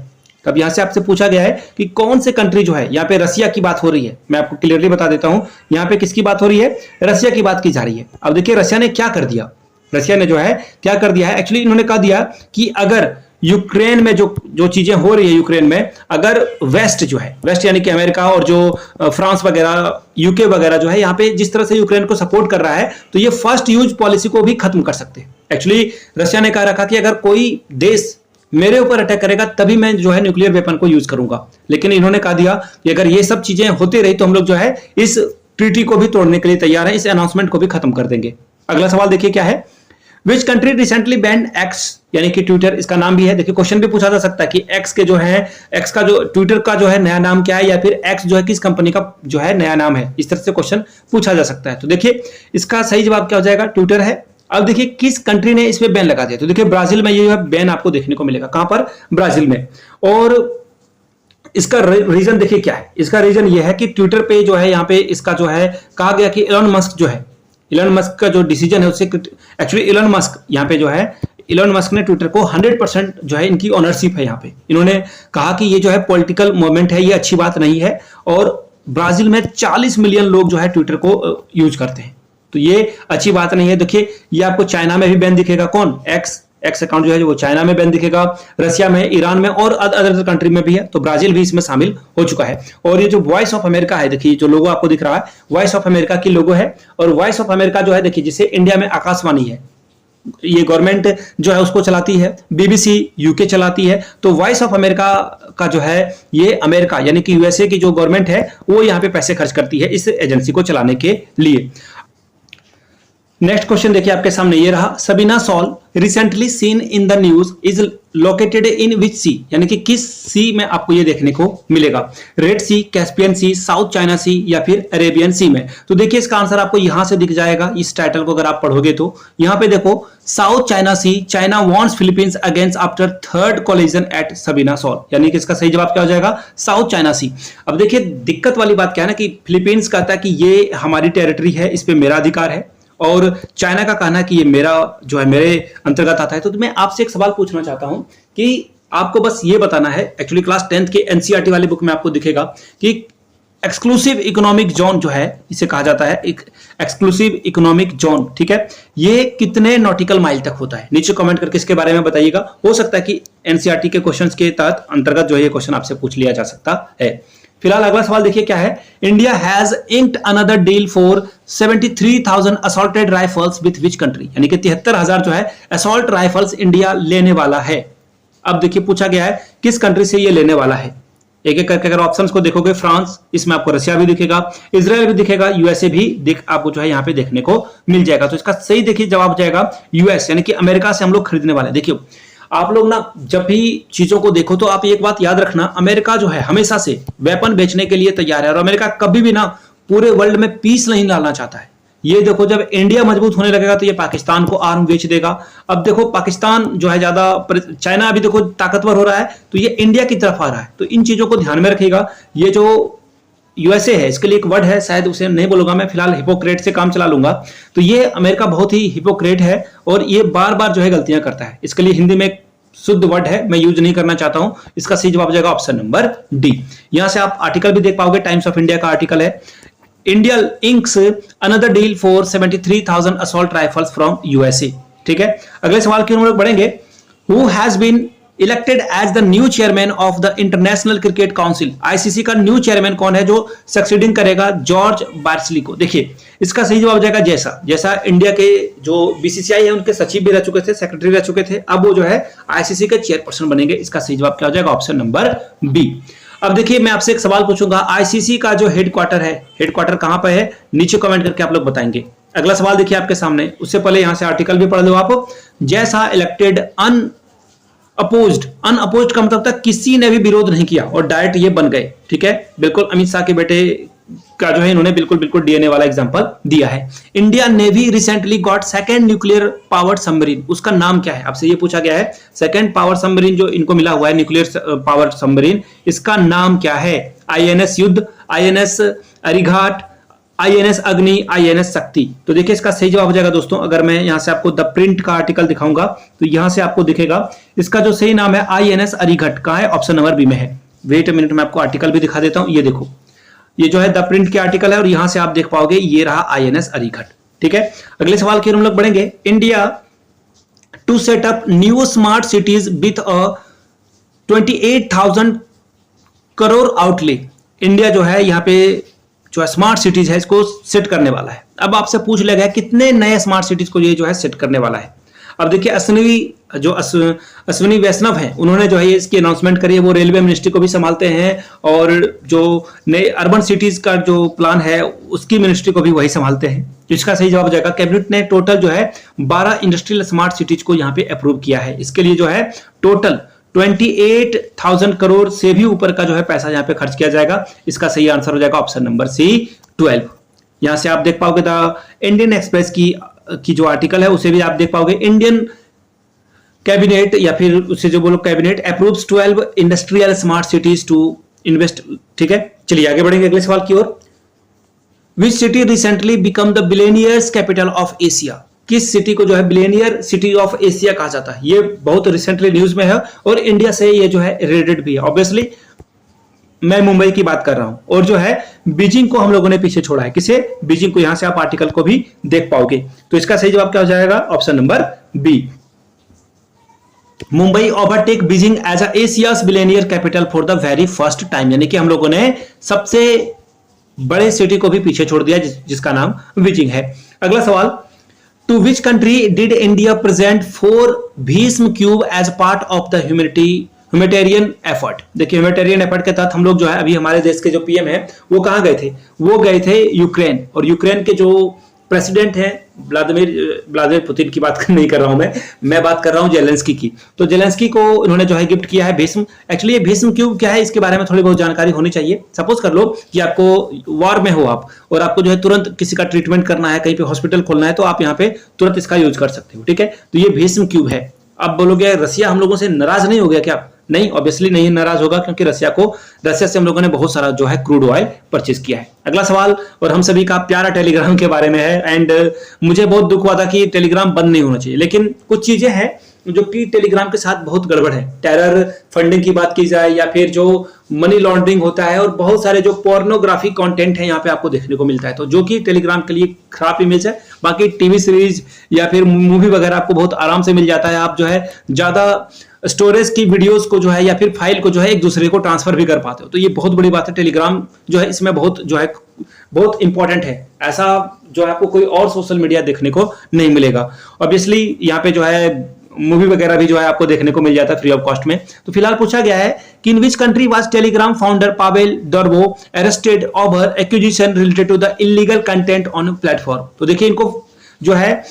तब यहां से आपसे पूछा गया है कि कौन से कंट्री जो है, यहाँ पे रसिया की बात हो रही है। मैं आपको क्लियरली बता देता हूं, यहाँ पे किसकी बात हो रही है? रसिया की बात की जा रही है। अब देखिए रसिया ने क्या कर दिया, रसिया ने जो है क्या कर दिया है, एक्चुअली इन्होंने कहा दिया कि अगर यूक्रेन में जो चीजें हो रही है यूक्रेन में, अगर वेस्ट जो है, वेस्ट यानी कि अमेरिका और जो फ्रांस वगैरह यूके वगैरह जो है यहाँ पे जिस तरह से यूक्रेन को सपोर्ट कर रहा है, तो ये फर्स्ट यूज पॉलिसी को भी खत्म कर सकते हैं। एक्चुअली रशिया ने कहा रखा कि अगर कोई देश मेरे ऊपर अटैक करेगा तभी मैं जो है न्यूक्लियर वेपन को यूज करूंगा। लेकिन इन्होंने कहा दिया कि अगर ये सब चीजें होती रही तो हम लोग जो है इस ट्रीटी को भी तोड़ने के लिए तैयार है, इस अनाउंसमेंट को भी खत्म कर देंगे। अगला सवाल देखिए क्या है, which country recently band x, यानी कि ट्विटर इसका नाम भी है। देखिए क्वेश्चन भी पूछा जा सकता है कि एक्स के जो है, एक्स का जो ट्विटर का जो है नया नाम क्या है, या फिर एक्स जो है किस कंपनी का जो है नया नाम है। इस तरह से क्वेश्चन पूछा जा सकता है। तो देखिए इसका सही जवाब क्या हो जाएगा? ट्विटर है। अब देखिए किस कंट्री ने इस पे बैन लगा दिया। तो देखिए ब्राजील में ये बैन आपको देखने को मिलेगा। कहां पर? ब्राजील में। और इसका रीजन देखिए क्या है, इसका रीजन ये है कि ट्विटर पे जो है यहाँ पे इसका जो है कहा गया कि इलॉन मस्क जो है, इलॉन मस्क का जो डिसीजन है उससे, एक्चुअली इलॉन मस्क यहाँ पे जो है, इलॉन मस्क ने ट्विटर को 100% जो है इनकी ओनरशिप है। यहाँ पे इन्होंने कहा कि ये जो है पॉलिटिकल मूवमेंट है, ये अच्छी बात नहीं है। और ब्राजील में 40 मिलियन लोग जो है ट्विटर को यूज करते हैं, तो ये अच्छी बात नहीं है। देखिए ये आपको चाइना में भी बैन दिखेगा। कौन? एक्स अकाउंट जो है वो चाइना में बैन दिखेगा, रशिया में, ईरान में और अदर कंट्री में भी है। तो ब्राजील भी इसमें शामिल हो चुका है। और ये जो वॉइस ऑफ अमेरिका है, देखिए जो लोगो आपको दिख रहा है, वॉइस ऑफ अमेरिका की लोगो है। और वॉइस ऑफ अमेरिका जो है देखिए, जिसे इंडिया में आकाशवाणी है, ये गवर्नमेंट जो है उसको चलाती है, बीबीसी यूके चलाती है। तो वॉइस ऑफ अमेरिका का जो है ये अमेरिका यानी कि यूएसए की जो गवर्नमेंट है वो यहाँ पे पैसे खर्च करती है इस एजेंसी को चलाने के लिए। नेक्स्ट क्वेश्चन देखिए आपके सामने ये रहा, Sabina Shoal recently seen in the news is located in which sea, यानी कि किस सी में आपको ये देखने को मिलेगा? रेड सी, कैस्पियन सी, साउथ चाइना सी या फिर अरेबियन सी में। तो देखिए इसका आंसर आपको यहां से दिख जाएगा। इस टाइटल को अगर आप पढ़ोगे तो यहां पे देखो, South China Sea, China wants Philippines against after third collision at Sabina Shoal, यानी कि इसका सही जवाब क्या हो जाएगा? South China Sea. अब देखिए दिक्कत वाली बात क्या है ना कि फिलीपींस कहता है कि ये हमारी टेरिटरी है, इस पे मेरा अधिकार है, और चाइना का कहना है कि ये मेरा जो है मेरे अंतर्गत आता है। तो मैं आपसे एक सवाल पूछना चाहता हूं कि आपको बस ये बताना है, एक्चुअली क्लास 10th के एनसीईआरटी वाली बुक में आपको दिखेगा कि एक्सक्लूसिव इकोनॉमिक जोन जो है, इसे कहा जाता है एक एक्सक्लूसिव इकोनॉमिक जोन, ठीक है, ये कितने नॉटिकल माइल तक होता है? नीचे कमेंट करके इसके बारे में बताइएगा। हो सकता है कि एनसीईआरटी के क्वेश्चंस के तहत अंतर्गत जो है ये क्वेश्चन आपसे पूछ लिया जा सकता है। फिलहाल अगला सवाल देखिए क्या है, India has inked another deal for 73,000 assaulted rifles with which country, यानी कि 73,000 जो है असॉल्ट राइफल्स इंडिया लेने वाला है। अब देखिए पूछा गया है किस कंट्री से ये लेने वाला है। एक एक करके अगर ऑप्शंस को देखोगे, फ्रांस, इसमें आपको रशिया भी दिखेगा, इजराइल भी दिखेगा, यूएसए भी आपको जो है यहाँ पे देखने को मिल जाएगा। तो इसका सही देखिए जवाब हो जाएगा यूएस, यानी कि अमेरिका से हम लोग खरीदने वाले। देखिए आप लोग ना जब भी चीजों को देखो तो आप एक बात याद रखना, अमेरिका जो है हमेशा से वेपन बेचने के लिए तैयार है, और अमेरिका कभी भी ना पूरे वर्ल्ड में पीस नहीं डालना चाहता है। ये देखो जब इंडिया मजबूत होने लगेगा तो ये पाकिस्तान को आर्म बेच देगा। अब देखो पाकिस्तान जो है ज्यादा, चाइना अभी देखो ताकतवर हो रहा है, तो ये इंडिया की तरफ आ रहा है। तो इन चीजों को ध्यान में रखिएगा। ये जो यूएसए है, इसके लिए एक वर्ड है, शायद उसे नहीं बोलूंगा मैं, फिलहाल हिपोक्रेट से काम चला लूंगा। तो ये अमेरिका बहुत ही हिपोक्रेट है और ये बार बार जो है गलतियां करता है। इसके लिए हिंदी में शुद्ध वर्ड है, मैं यूज नहीं करना चाहता हूं। इसका सही जवाब हो जाएगा ऑप्शन नंबर डी। यहां से आप आर्टिकल भी देख पाओगे, टाइम्स ऑफ इंडिया का आर्टिकल है, India inks another deal for 73,000 assault rifles from USA. ठीक है, अगले सवाल की ओर हम लोग बढ़ेंगे। Who has been elected as the new chairman of the International Cricket Council? ICC का न्यू चेयरमैन कौन है जो सक्सीडिंग करेगा जॉर्ज बार्सली को? देखिए इसका सही जवाब हो जाएगा जैसा इंडिया के जो बीसीसीआई है उनके सचिव भी रह चुके थे, सेक्रेटरी रह चुके थे, अब वो जो है आईसीसी के चेयरपर्सन बनेंगे। इसका सही जवाब क्या हो जाएगा? Option number B. अब देखिए मैं आपसे एक सवाल पूछूंगा, आईसीसी का जो हेडक्वार्टर कहां पर है? नीचे कमेंट करके आप लोग बताएंगे। अगला सवाल देखिए आपके सामने, उससे पहले यहां से आर्टिकल भी पढ़ लो आप। जैसा इलेक्टेड अनअपोज्ड का मतलब था किसी ने भी विरोध नहीं किया और डायरेक्ट ये बन गए, ठीक है, बिल्कुल अमित शाह के बेटे का जो है इन्होंने बिल्कुल डीएनए वाला एग्जांपल दिया है। India navy recently got second nuclear powered submarine, उसका नाम क्या है? आपसे ये पूछा गया है, सेकंड पावर सबमरीन जो इनको मिला हुआ है न्यूक्लियर पावर्ड सबमरीन, इसका नाम क्या है? आईएनएस युद्ध, आईएनएस अरिघाट, आईएनएस अग्नि, आईएनएस शक्ति। तो देखिए इसका सही जवाब हो जाएगा दोस्तों, अगर मैं यहां से आपको द प्रिंट का आर्टिकल दिखाऊंगा तो यहां से आपको दिखेगा इसका जो सही नाम है आईएनएस अरिघट का है, ऑप्शन नंबर बी में है। वेट अ मिनट, मैं आपको आर्टिकल भी दिखा देता हूं। ये देखो, ये जो है द प्रिंट के आर्टिकल है और यहां से आप देख पाओगे ये रहा आईएनएस अरिघट, ठीक है। अगले सवाल की ओर हम लोग बढ़ेंगे। India to set up new smart cities with a 28,000 crore outlay. India जो है यहाँ पे जो स्मार्ट सिटीज है इसको सेट करने वाला है। अब आपसे पूछ लिया गया कितने नए स्मार्ट सिटीज को ये जो है सेट करने वाला है। अब देखिए अश्विनी वैष्णव है, उन्होंने जो है इसकी अनाउंसमेंट करी है, वो रेलवे मिनिस्ट्री को भी संभालते हैं और जो नए अर्बन सिटीज का जो प्लान है उसकी मिनिस्ट्री को भी वही संभालते हैं। तो इसका सही जवाब हो जाएगा कैबिनेट ने टोटल जो है 12 इंडस्ट्रियल स्मार्ट सिटीज को यहाँ पे अप्रूव किया है। इसके लिए जो है टोटल 28,000 करोड़ से भी ऊपर का जो है पैसा यहाँ पे खर्च किया जाएगा। इसका सही आंसर हो जाएगा ऑप्शन नंबर सी 12। यहां से आप देख पाओगे द इंडियन एक्सप्रेस की जो आर्टिकल है उसे भी आप देख पाओगे। इंडियन कैबिनेट या फिर उसे जो बोलो cabinet approves 12 industrial smart cities to invest, ठीक है। चलिए आगे बढ़ेंगे अगले सवाल की ओर। Which city recently become the billionaires capital of Asia? किस सिटी को जो है बिलियनियर सिटी ऑफ एशिया कहा जाता है? ये बहुत रिसेंटली न्यूज में है और इंडिया से ये जो है रिलेटेड भी है। ऑब्वियसली मैं मुंबई की बात कर रहा हूं और जो है बीजिंग को हम लोगों ने पीछे छोड़ा है। किसे? बीजिंग को। यहां से आप आर्टिकल को भी देख पाओगे। तो इसका सही जवाब क्या हो जाएगा? Option number B. Mumbai overtake Beijing as a Asia's billionaire capital for the very first time, यानी कि हम लोगों ने सबसे बड़े सिटी को भी पीछे छोड़ दिया जिसका नाम बीजिंग है। अगला सवाल, to which country did India present 4 Bhishm cube as part of the humanitarian effort? देखिए ह्यूमैनिटेरियन एफर्ट के तहत हम लोग जो है अभी हमारे देश के जो पीएम है वो कहां गए थे? वो गए थे यूक्रेन, और यूक्रेन के जो प्रेसिडेंट हैं व्लादिमीर पुतिन की बात नहीं कर रहा हूं मैं बात कर रहा हूं जेलेंस्की की। तो जेलेंस्की को उन्होंने जो है गिफ्ट किया है भीष्म। एक्चुअली ये भीष्म क्यूब क्या है इसके बारे में थोड़ी बहुत जानकारी होनी चाहिए। सपोज कर लो कि आपको वॉर में हो आप और आपको जो है तुरंत किसी का ट्रीटमेंट करना है, कहीं पे हॉस्पिटल खोलना है, तो आप यहाँ पे तुरंत इसका यूज कर सकते हो, ठीक है। तो ये भीष्म क्यूब है। अब बोलोगे रसिया हम लोगों से नाराज नहीं हो गया क्या? नहीं, ऑब्वियसली नहीं नाराज होगा, क्योंकि रसिया से हम लोगों ने बहुत सारा जो है क्रूड ऑयल परचेज किया है। अगला सवाल और हम सभी का प्यारा टेलीग्राम के बारे में है। एंड मुझे बहुत दुख हुआ था कि टेलीग्राम बंद नहीं होना चाहिए, लेकिन कुछ चीजें हैं जो कि टेलीग्राम के साथ बहुत गड़बड़ है। टेरर फंडिंग की बात की जाए या फिर जो मनी लॉन्ड्रिंग होता है और बहुत सारे जो पोर्नोग्राफिक कंटेंट है यहाँ पे आपको देखने को मिलता है, तो जो कि टेलीग्राम के लिए खराब इमेज है। बाकी टीवी सीरीज या फिर मूवी वगैरह आपको बहुत आराम से मिल जाता है। आप जो है ज्यादा स्टोरेज की वीडियोस को जो है या फिर फाइल को जो है एक दूसरे को ट्रांसफर भी कर पाते हो, तो ये बहुत बड़ी बात है। टेलीग्राम जो है इसमें बहुत इंपॉर्टेंट है। ऐसा जो है आपको कोई और सोशल मीडिया देखने को नहीं मिलेगा। ऑब्वियसली यहाँ पे जो है मूवी वगैरह भी जो है आपको देखने को मिल जाता है फ्री ऑफ कॉस्ट में। तो फिलहाल पूछा गया है कि in which country was Telegram founder Pavel Durov arrested over accusation related to the illegal content on platform? तो देखिए इनको जो है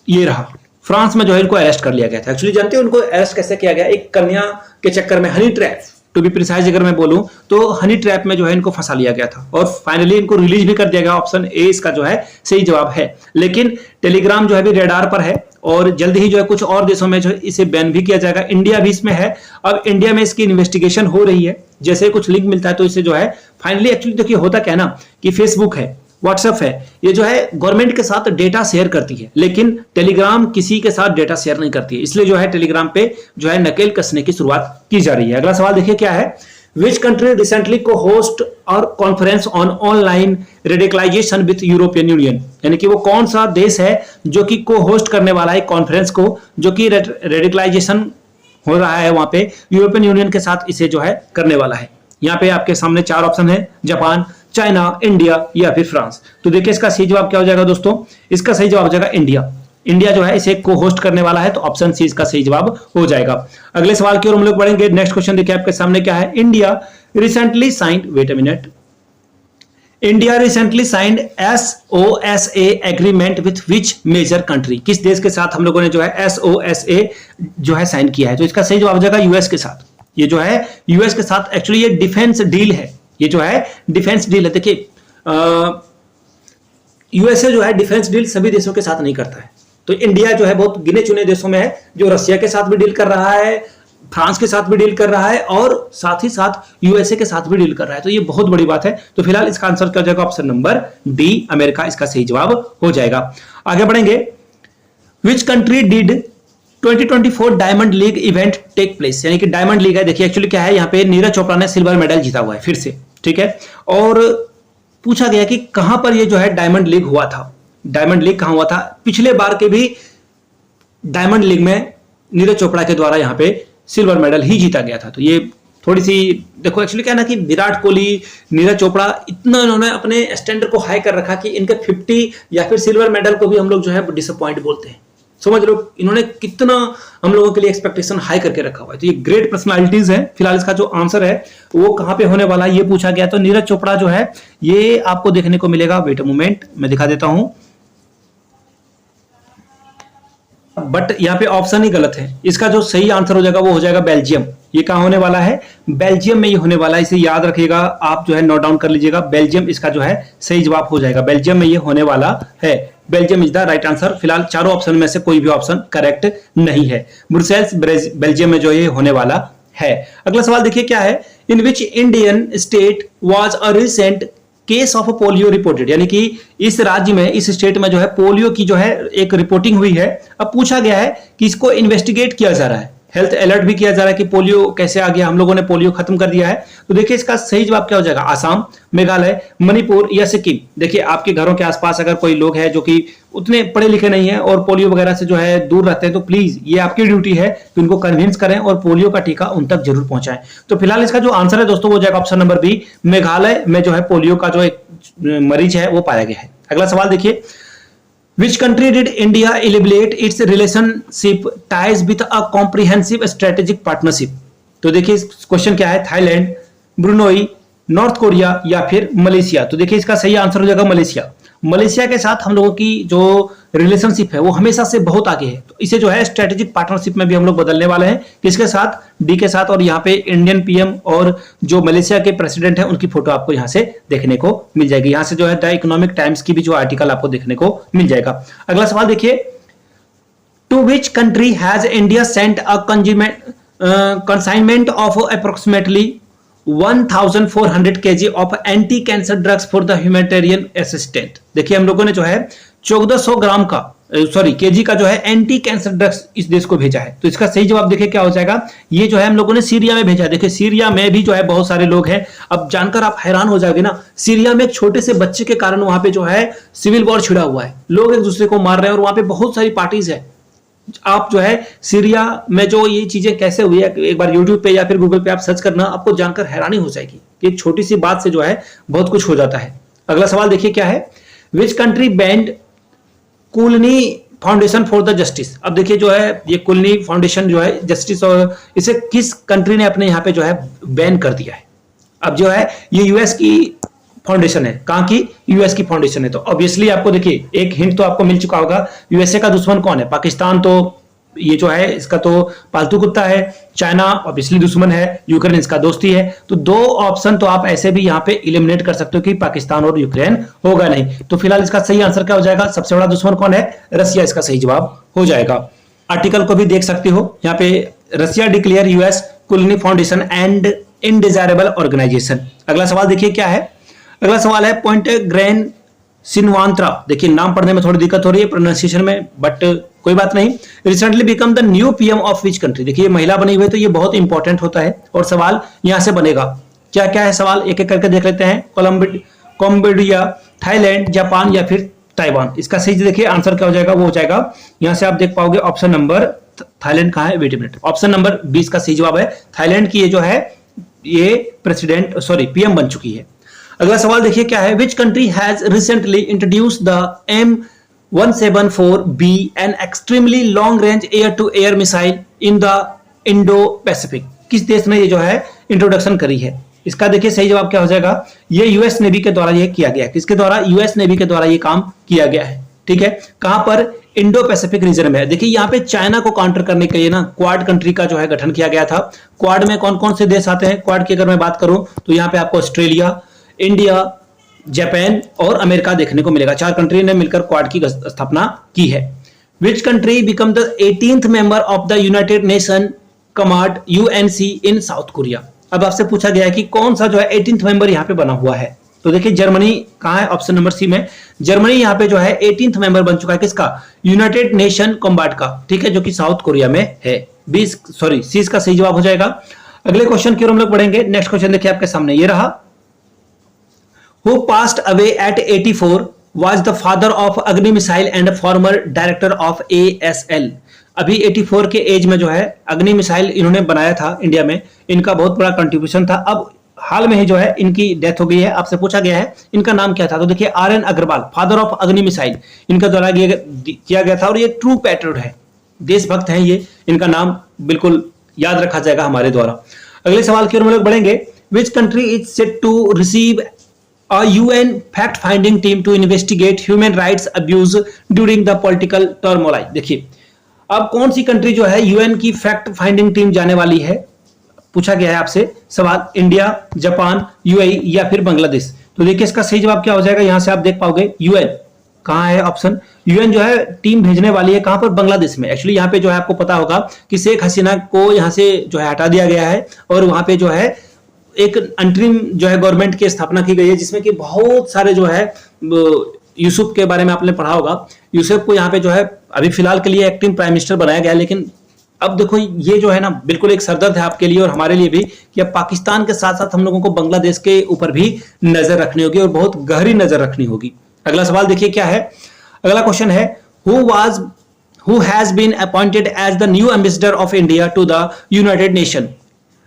ये रहा, फ्रांस में जो है इनको अरेस्ट कर लिया गया था। एक्चुअली जानते हो उनको अरेस्ट कैसे किया गया? एक कन्या के चक्कर में, honey trap to be precise अगर मैं बोलूं तो हनी ट्रैप में जो है इनको फंसा लिया गया था और फाइनली इनको रिलीज भी कर दिया गया। ऑप्शन ए इसका जो है सही जवाब है। लेकिन टेलीग्राम जो है भी रेडार पर है और जल्द ही जो है कुछ और देशों में जो है इसे बैन भी किया जाएगा। इंडिया भी इसमें है। अब इंडिया में इसकी इन्वेस्टिगेशन हो रही है। जैसे कुछ लिंक मिलता है तो इसे जो है फाइनली, एक्चुअली देखिए होता क्या है ना कि फेसबुक है, व्हाट्सएप है, ये जो है गवर्नमेंट के साथ डेटा शेयर करती है, लेकिन टेलीग्राम किसी के साथ डेटा शेयर नहीं करती है। इसलिए जो है टेलीग्राम पे जो है नकेल कसने की शुरुआत की जा रही है। अगला सवाल देखिए क्या है, which country recently co-host और conference on online radicalisation with European Union, यानी कि वो कौन सा देश है जो कि को होस्ट करने वाला है कॉन्फ्रेंस को, जो कि रेडिकलाइजेशन हो रहा है वहां पे यूरोपियन यूनियन के साथ इसे जो है करने वाला है। यहाँ पे आपके सामने 4 ऑप्शन है, जापान, चाइना, इंडिया या फिर फ्रांस। तो देखिए इसका सही जवाब क्या हो जाएगा दोस्तों, इसका सही जवाब हो जाएगा इंडिया। इंडिया जो है इसे को होस्ट करने वाला है, तो ऑप्शन सी इसका सही जवाब हो जाएगा। अगले सवाल की ओर हम लोग बढ़ेंगे। नेक्स्ट क्वेश्चन देखिए आपके सामने क्या है, India recently signed, wait a minute, India recently signed SOSA agreement with which major country, किस देश के साथ हम लोगों ने जो है SOSA जो है साइन किया है। तो इसका सही जवाब हो जाएगा यूएस के साथ। ये जो है यूएस के साथ एक्चुअली ये डिफेंस डील है, ये जो है डिफेंस डील है। देखिए यूएसए जो है डिफेंस डील सभी देशों के साथ नहीं करता है, तो इंडिया जो है बहुत गिने चुने देशों में है जो रशिया के साथ भी डील कर रहा है, फ्रांस के साथ भी डील कर रहा है और साथ ही साथ यूएसए के साथ भी डील कर रहा है। तो ये बहुत बड़ी बात है। तो फिलहाल इसका आंसर क्या हो जाएगा, ऑप्शन नंबर डी अमेरिका इसका सही जवाब हो जाएगा। आगे बढ़ेंगे। Which country did 2024 diamond league event take place, यानी कि डायमंड लीग है। देखिए एक्चुअली क्या है, यहाँ पे नीरज चोपड़ा ने सिल्वर मेडल जीता हुआ है फिर से, ठीक है। और पूछा गया कि कहां पर ये जो है डायमंड लीग हुआ था, डायमंड लीग कहां हुआ था। पिछले बार के भी डायमंड लीग में नीरज चोपड़ा के द्वारा यहां पे सिल्वर मेडल ही जीता गया था। तो ये थोड़ी सी देखो एक्चुअली क्या है ना कि विराट कोहली, नीरज चोपड़ा इतना इन्होंने अपने स्टैंडर्ड को हाई कर रखा कि इनके 50 या फिर सिल्वर मेडल को भी हम लोग जो है डिसअपॉइंट बोलते हैं। समझ लो इन्होंने कितना हम लोगों के लिए एक्सपेक्टेशन हाई करके रखा हुआ है। तो ये ग्रेट पर्सनालिटीज है। फिलहाल इसका जो आंसर है वो कहां पे होने वाला है ये पूछा गया। तो नीरज चोपड़ा जो है ये आपको देखने को मिलेगा, वेट अ मोमेंट मैं दिखा देता हूं, बट यहाँ पे ऑप्शन ही गलत है। इसका जो सही आंसर हो जाएगा वो हो जाएगा बेल्जियम। ये कहां होने वाला है, बेल्जियम में ये होने वाला है। इसे याद रखिएगा, आप जो है नोट डाउन कर लीजिएगा। बेल्जियम इसका जो है सही जवाब हो जाएगा, बेल्जियम में ये होने वाला है। Belgium is the right answer. फिलहाल चारों ऑप्शन में से कोई भी ऑप्शन करेक्ट नहीं है। ब्रुसेल्स बेल्जियम में जो ये होने वाला है। अगला सवाल देखिए क्या है, in which Indian state was a recent case of polio reported, यानी कि इस राज्य में, इस स्टेट में जो है पोलियो की जो है एक रिपोर्टिंग हुई है। अब पूछा गया है कि इसको इन्वेस्टिगेट किया जा रहा है, हेल्थ अलर्ट भी किया जा रहा है कि पोलियो कैसे आ गया, हम लोगों ने पोलियो खत्म कर दिया है। तो देखिए इसका सही जवाब क्या हो जाएगा, आसाम, मेघालय, मणिपुर या सिक्किम। देखिए आपके घरों के आसपास अगर कोई लोग हैं जो कि उतने पढ़े लिखे नहीं है और पोलियो वगैरह से जो है दूर रहते हैं, तो प्लीज ये आपकी ड्यूटी है कि उनको कन्विंस करें और पोलियो का टीका उन तक जरूर पहुंचाएं। तो फिलहाल इसका जो आंसर है दोस्तों वो जाएगा ऑप्शन नंबर बी, मेघालय में जो है पोलियो का जो एक मरीज है वो पाया गया है। अगला सवाल देखिए, Which country did India eliminate its relationship ties with a comprehensive strategic partnership? तो देखिए क्वेश्चन क्या है, थाईलैंड, ब्रुनोई, नॉर्थ कोरिया या फिर मलेशिया। तो देखिए इसका सही आंसर हो जाएगा मलेशिया। मलेशिया के साथ हम लोगों की जो रिलेशनशिप है वो हमेशा से बहुत आगे है। तो इसे जो है स्ट्रेटेजिक पार्टनरशिप में भी हम लोग बदलने वाले हैं, किसके साथ, डी के साथ। और यहाँ पे इंडियन पीएम और जो मलेशिया के प्रेसिडेंट है उनकी फोटो आपको यहाँ से देखने को मिल जाएगी। यहाँ से जो है द इकोनॉमिक टाइम्स की भी जो आर्टिकल आपको देखने को मिल जाएगा। अगला सवाल देखिए, to which country has India sent a consignment of approximately 1400 kg of anti cancer drugs for the humanitarian assistant. देखिए हम लोगों ने जो है 1400 ग्राम का केजी का जो है एंटी कैंसर ड्रग्स इस देश को भेजा है। तो इसका सही जवाब देखिए क्या हो जाएगा, ये जो है हम लोगों ने सीरिया में भेजा है। देखिए सीरिया में भी जो है बहुत सारे लोग हैं। अब जानकर आप हैरान हो जाओगे ना, सीरिया में एक छोटे से बच्चे के कारण वहां पे जो है सिविल वॉर छिड़ा हुआ है, लोग एक दूसरे को मार रहे हैं और वहां पे बहुत सारी पार्टीज है। आप जो है सीरिया में जो ये चीजें कैसे हुई है, एक बार यूट्यूब पे या फिर गूगल पे आप सर्च करना, आपको जानकर हैरानी हो जाएगी कि एक छोटी सी बात से जो है बहुत कुछ हो जाता है। अगला सवाल देखिए क्या है, which country banned Kulni foundation for the justice. अब देखिए जो है ये कुलनी फाउंडेशन जो है जस्टिस, और इसे किस कंट्री ने अपने यहाँ पे जो है बैन कर दिया है। अब जो है ये यूएस की फाउंडेशन है, कहां की, यूएस की फाउंडेशन है। तो ऑब्वियसली आपको देखिए एक हिंट तो आपको मिल चुका होगा, यूएसए का दुश्मन कौन है, पाकिस्तान। तो ये जो है इसका तो पालतू कुत्ता है। चाइना ऑब्वियसली दुश्मन है, यूक्रेन इसका दोस्ती है। तो दो ऑप्शन तो आप ऐसे भी यहाँ पे इलिमिनेट कर सकते हो कि पाकिस्तान और यूक्रेन होगा नहीं। तो फिलहाल इसका सही आंसर क्या हो जाएगा, सबसे बड़ा दुश्मन कौन है, रसिया इसका सही जवाब हो जाएगा। आर्टिकल को भी देख सकते हो यहाँ पे, Russia declare US Kulni foundation and undesirable organisation. अगला सवाल देखिए क्या है, अगला सवाल है पॉइंट ग्रेन सिनवांत्रा। देखिए नाम पढ़ने में थोड़ी दिक्कत हो रही है प्रोनाउंसिएशन में, बट कोई बात नहीं। Recently become the new PM of which country. देखिए महिला बनी हुई है तो ये बहुत इंपॉर्टेंट होता है और सवाल यहां से बनेगा क्या क्या है सवाल, एक एक करके देख लेते हैं। कोलंबिया, थाईलैंड, जापान या फिर ताइवान। इसका सही देखिए आंसर क्या हो जाएगा, वो हो जाएगा यहां से आप देख पाओगे ऑप्शन नंबर, थाईलैंड कहां है, wait a minute, option number 20 का सही जवाब है। थाईलैंड की ये जो है ये प्रेसिडेंट पीएम बन चुकी है। अगला सवाल देखिए क्या है, which country has recently introduced the M174B, an extremely long range air to air missile in the Indo Pacific. किस देश ने ये जो है इंट्रोडक्शन करी है? इसका देखिए सही जवाब क्या हो जाएगा, ये यूएस नेवी के द्वारा ये किया गया है। किसके द्वारा? यूएस नेवी के द्वारा ये काम किया गया है। ठीक है, कहां पर? इंडो पैसिफिक रीजन में है। देखिए यहाँ पे चाइना को काउंटर करने के लिए ना क्वाड कंट्री का जो है गठन किया गया था। क्वाड में कौन कौन से देश आते हैं? क्वाड की अगर मैं बात करूं तो यहाँ पे आपको ऑस्ट्रेलिया, इंडिया, जापान और अमेरिका देखने को मिलेगा। 4 कंट्री ने मिलकर क्वाड की स्थापना की है। Which country become the 18th member of the United nation command UNC in south Korea. अब आपसे पूछा गया है कि कौन सा जो है 18th मेंबर यहाँ पे बना हुआ है, तो देखिए जर्मनी कहां है, ऑप्शन नंबर सी में। जर्मनी यहाँ पे जो है 18th मेंबर बन चुका है। किसका? यूनाइटेड नेशन कॉम्बैट का। ठीक है, जो कि साउथ कोरिया में है। सी इसका सही जवाब हो जाएगा। अगले क्वेश्चन की ओर हम लोग बढ़ेंगे। नेक्स्ट क्वेश्चन देखिए आपके सामने ये रहा, who passed away at 84 was the father of अग्नि missile and farmer director of ASL। अभी 84 के एज में जो है अग्नि मिसाइल इन्होंने बनाया था इंडिया में, इनका बहुत बड़ा कंट्रीब्यूशन था। अब हाल में ही जो है इनकी डेथ हो गई है। आपसे पूछा गया है इनका नाम क्या था, तो देखिए RN अग्रवाल, फादर ऑफ अग्नि मिसाइल, इनका द्वारा किया गया था और ये ट्रू पैट्रियट है, देशभक्त हैं ये। इनका नाम बिल्कुल याद रखा जाएगा हमारे द्वारा। अगले सवाल की ओर हम लोग बढ़ेंगे। Which country is set to receive a UN fact-finding team to investigate human rights abuse during the political turmoil। देखिए अब कौन सी कंट्री जो है यूएन की फैक्ट फाइंडिंग टीम जाने वाली है, पूछा गया है आपसे सवाल। इंडिया, जापान, यूएई या फिर बांग्लादेश। तो देखिए इसका सही जवाब क्या हो जाएगा, यहां से आप देख पाओगे यूएन कहां है ऑप्शन। यूएन जो है टीम भेजने वाली है कहां पर? बांग्लादेश में। एक्चुअली यहां पे जो है आपको पता होगा कि शेख हसीना को यहां से जो है हटा दिया गया है और वहां पे जो है एक अंतरिम जो है गवर्नमेंट की स्थापना की गई है, जिसमें कि बहुत सारे जो है यूसुफ के बारे में आपने पढ़ा होगा। यूसुफ को यहाँ पे जो है अभी फिलहाल के लिए एक्टिंग प्राइम मिनिस्टर बनाया गया है। लेकिन अब देखो ये जो है ना बिल्कुल एक सरदर्द है आपके लिए और हमारे लिए भी कि अब पाकिस्तान के साथ साथ हम लोगों को बांग्लादेश के ऊपर भी नजर रखनी होगी और बहुत गहरी नजर रखनी होगी। अगला सवाल देखिए क्या है, अगला क्वेश्चन है, who has been appointed as the new ambassador of India to the United Nation.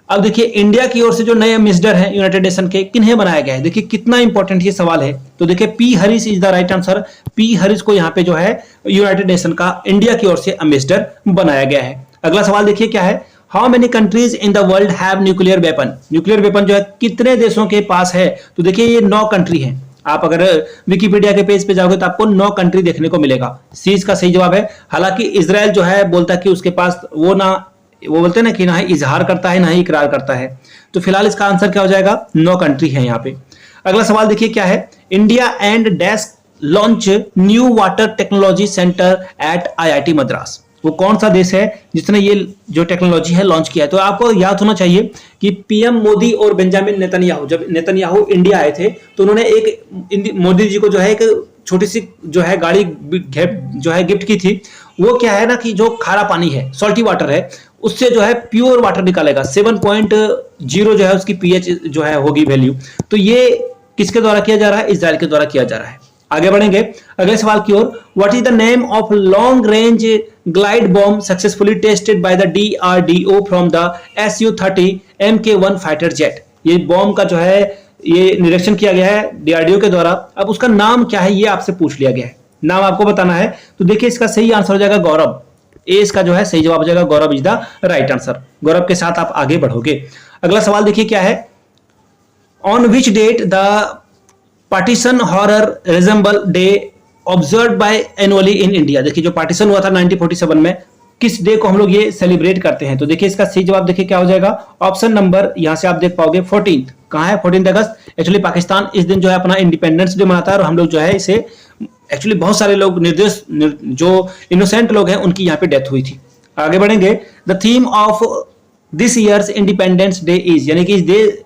अब देखिए इंडिया की ओर से जो नए एम्बेसडर हैं यूनाइटेड नेशन के, किन्हें बनाया गया है? देखिए कितना इंपॉर्टेंट ये सवाल है। तो देखिए P Harish is the right answer. P Harish को यहाँ पे जो है यूनाइटेड नेशन का इंडिया की ओर से एम्बेसडर बनाया गया है। अगला सवाल देखिए क्या है, how many countries in the world have nuclear weapon. Nuclear weapon जो है कितने देशों के पास है? तो देखिए ये 9 कंट्री हैं। आप अगर विकिपीडिया के पेज पे जाओगे तो आपको 9 कंट्री देखने को मिलेगा। सी इसका सही जवाब है। हालांकि इजराइल जो है बोलता है कि उसके पास वो बोलते हैं ना कि ना ही इजहार करता है ना ही इकरार करता है। तो फिलहाल इसका आंसर क्या हो जाएगा, 9 कंट्री है यहाँ पे। अगला सवाल देखिए क्या है, India and dash launch new water technology centre at IIT Madras. वो कौन सा देश है जिसने ये जो टेक्नोलॉजी है लॉन्च किया है? तो आपको याद होना चाहिए कि पीएम मोदी और बेंजामिन नेतन्याहू, जब नेतन्याहू इंडिया आए थे तो उन्होंने एक मोदी जी को जो है एक छोटी सी जो है गाड़ी जो है गिफ्ट की थी। वो क्या है ना कि जो खारा पानी है, सॉल्टी वाटर है, उससे जो है प्योर वाटर निकालेगा। 7.0 जो है उसकी पीएच जो है होगी वैल्यू। तो ये किसके द्वारा किया जा रहा है? इजराइल के द्वारा किया जा रहा है। आगे बढ़ेंगे अगले सवाल की ओर। What is the name of long range glide bomb successfully tested by the DRDO from the Su-30 Mk-1 fighter jet. ये बॉम्ब का जो है ये निरीक्षण किया गया है DRDO के द्वारा। अब उसका नाम क्या है ये आपसे पूछ लिया गया है, नाम आपको बताना है। तो देखिए इसका सही आंसर हो जाएगा गौरव। ए इसका जो है सही जवाब हो जाएगा, गौरव इज द राइट आंसर। गौरव के साथ आप आगे बढ़ोगे। अगला सवाल देखिए क्या है, on which date the partition horror resemble day observe by annually in India. देखिए जो पार्टीशन हुआ था 1947 में, किस डे को हम लोग ये सेलिब्रेट करते हैं? तो देखिए इसका सही जवाब देखिए क्या हो जाएगा, ऑप्शन नंबर यहां से आप देख पाओगे 14th। कहां है 14 अगस्त? एक्चुअली पाकिस्तान इस दिन जो है अपना इंडिपेंडेंस डे मनाता है और हम लोग जो है इसे एक्चुअली बहुत सारे लोग जो इनोसेंट लोग हैं उनकी यहाँ पे डेथ हुई थी। आगे बढ़ेंगे। The theme of this years independence day is, यानी कि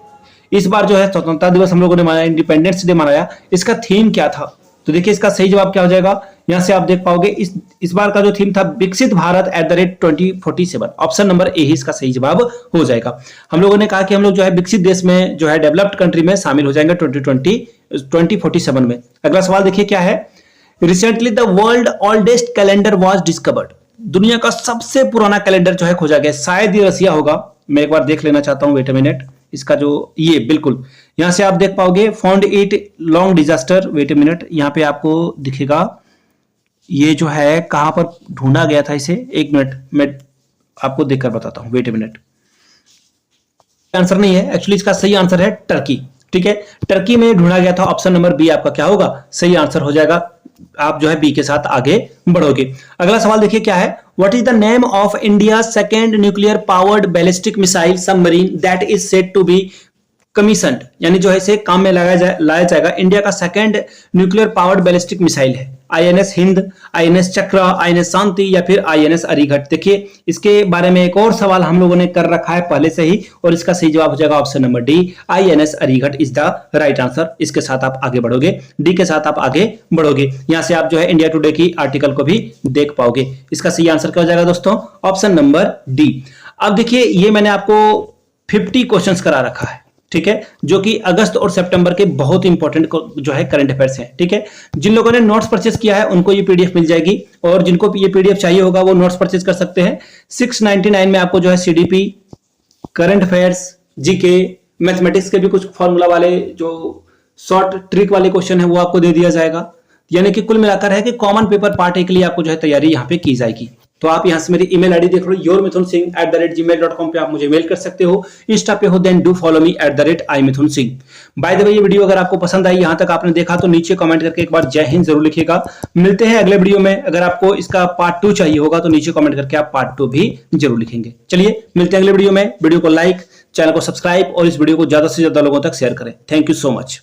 इस बार जो है स्वतंत्रता दिवस हम लोगों ने मनाया, इंडिपेंडेंस डे मनाया, इसका थीम क्या था? तो देखिए इसका सही जवाब क्या हो जाएगा, यहां से आप देख पाओगे इस बार का जो थीम था विकसित भारत @2047, ऑप्शन नंबर ए ही इसका सही जवाब हो जाएगा। हम लोगों ने कहा कि हम लोग जो है विकसित देश में जो है डेवलप्ड कंट्री में शामिल हो जाएंगे 2047 में। अगला सवाल देखिए क्या है, recently the world oldest calendar was discovered, दुनिया का सबसे पुराना कैलेंडर जो है खोजा गया, शायद ये रसिया होगा, मैं एक बार देख लेना चाहता हूं, वेट अ मिनट। इसका जो ये बिल्कुल यहां से आप देख पाओगे found it long disaster, wait a minute, यहां पे आपको दिखेगा ये जो है कहां पर ढूंढा गया था इसे, एक मिनट मैं आपको देखकर बताता हूं, वेट अ मिनट। आंसर नहीं है एक्चुअली, इसका सही आंसर है टर्की। ठीक है, टर्की में ढूंढा गया था, ऑप्शन नंबर बी आपका क्या होगा, सही आंसर हो जाएगा। आप जो है बी के साथ आगे बढ़ोगे। अगला सवाल देखिए क्या है, what is the name of India second nuclear powered ballistic missile submarine that is said to be commissioned, यानी जो है इसे काम में लाया जाएगा। इंडिया का second nuclear powered ballistic missile है, आईएनएस हिंद, आईएनएस चक्र, आईएनएस शांति या फिर आईएनएस अरिघट। देखिए इसके बारे में एक और सवाल हम लोगों ने कर रखा है पहले से ही, और इसका सही जवाब हो जाएगा option number D, INS Arighaat is the right answer. इसके साथ आप आगे बढ़ोगे, डी के साथ आप आगे बढ़ोगे। यहां से आप जो है इंडिया टुडे की आर्टिकल को भी देख पाओगे। इसका सही आंसर क्या हो जाएगा दोस्तों, ऑप्शन नंबर डी। अब देखिए ये मैंने आपको 50 क्वेश्चंस करा रखा है, ठीक है, जो कि अगस्त और सितंबर के बहुत इंपॉर्टेंट जो है करंट अफेयर्स हैं। ठीक है, जिन लोगों ने नोट्स परचेस किया है उनको ये पीडीएफ मिल जाएगी, और जिनको ये पीडीएफ चाहिए होगा वो नोट्स परचेस कर सकते हैं। 699 में आपको जो है CDP, current affairs, GK, mathematics के भी कुछ फॉर्मूला वाले जो शॉर्ट ट्रिक वाले क्वेश्चन है वो आपको दे दिया जाएगा। यानी कि कुल मिलाकर है कि कॉमन पेपर पार्ट ए के लिए आपको जो है तैयारी यहाँ पे की जाएगी। तो आप यहां से मेरी ईमेल आईडी देख लो, yourmithunsingh@gmail.com पे आप मुझे मेल कर सकते हो। इंस्टा पे हो then do follow me @imithunsingh। By the way ये वीडियो अगर आपको पसंद आई, यहां तक आपने देखा, तो नीचे कमेंट करके एक बार जय हिंद जरूर लिखिएगा। मिलते हैं अगले वीडियो में। अगर आपको इसका पार्ट 2 चाहिए होगा तो नीचे कमेंट करके आप पार्ट 2 भी जरूर लिखेंगे। चलिए मिलते हैं अगले वीडियो में। वीडियो को लाइक, चैनल को सब्सक्राइब और इस वीडियो को ज्यादा से ज्यादा लोगों तक शेयर करें। Thank you so much.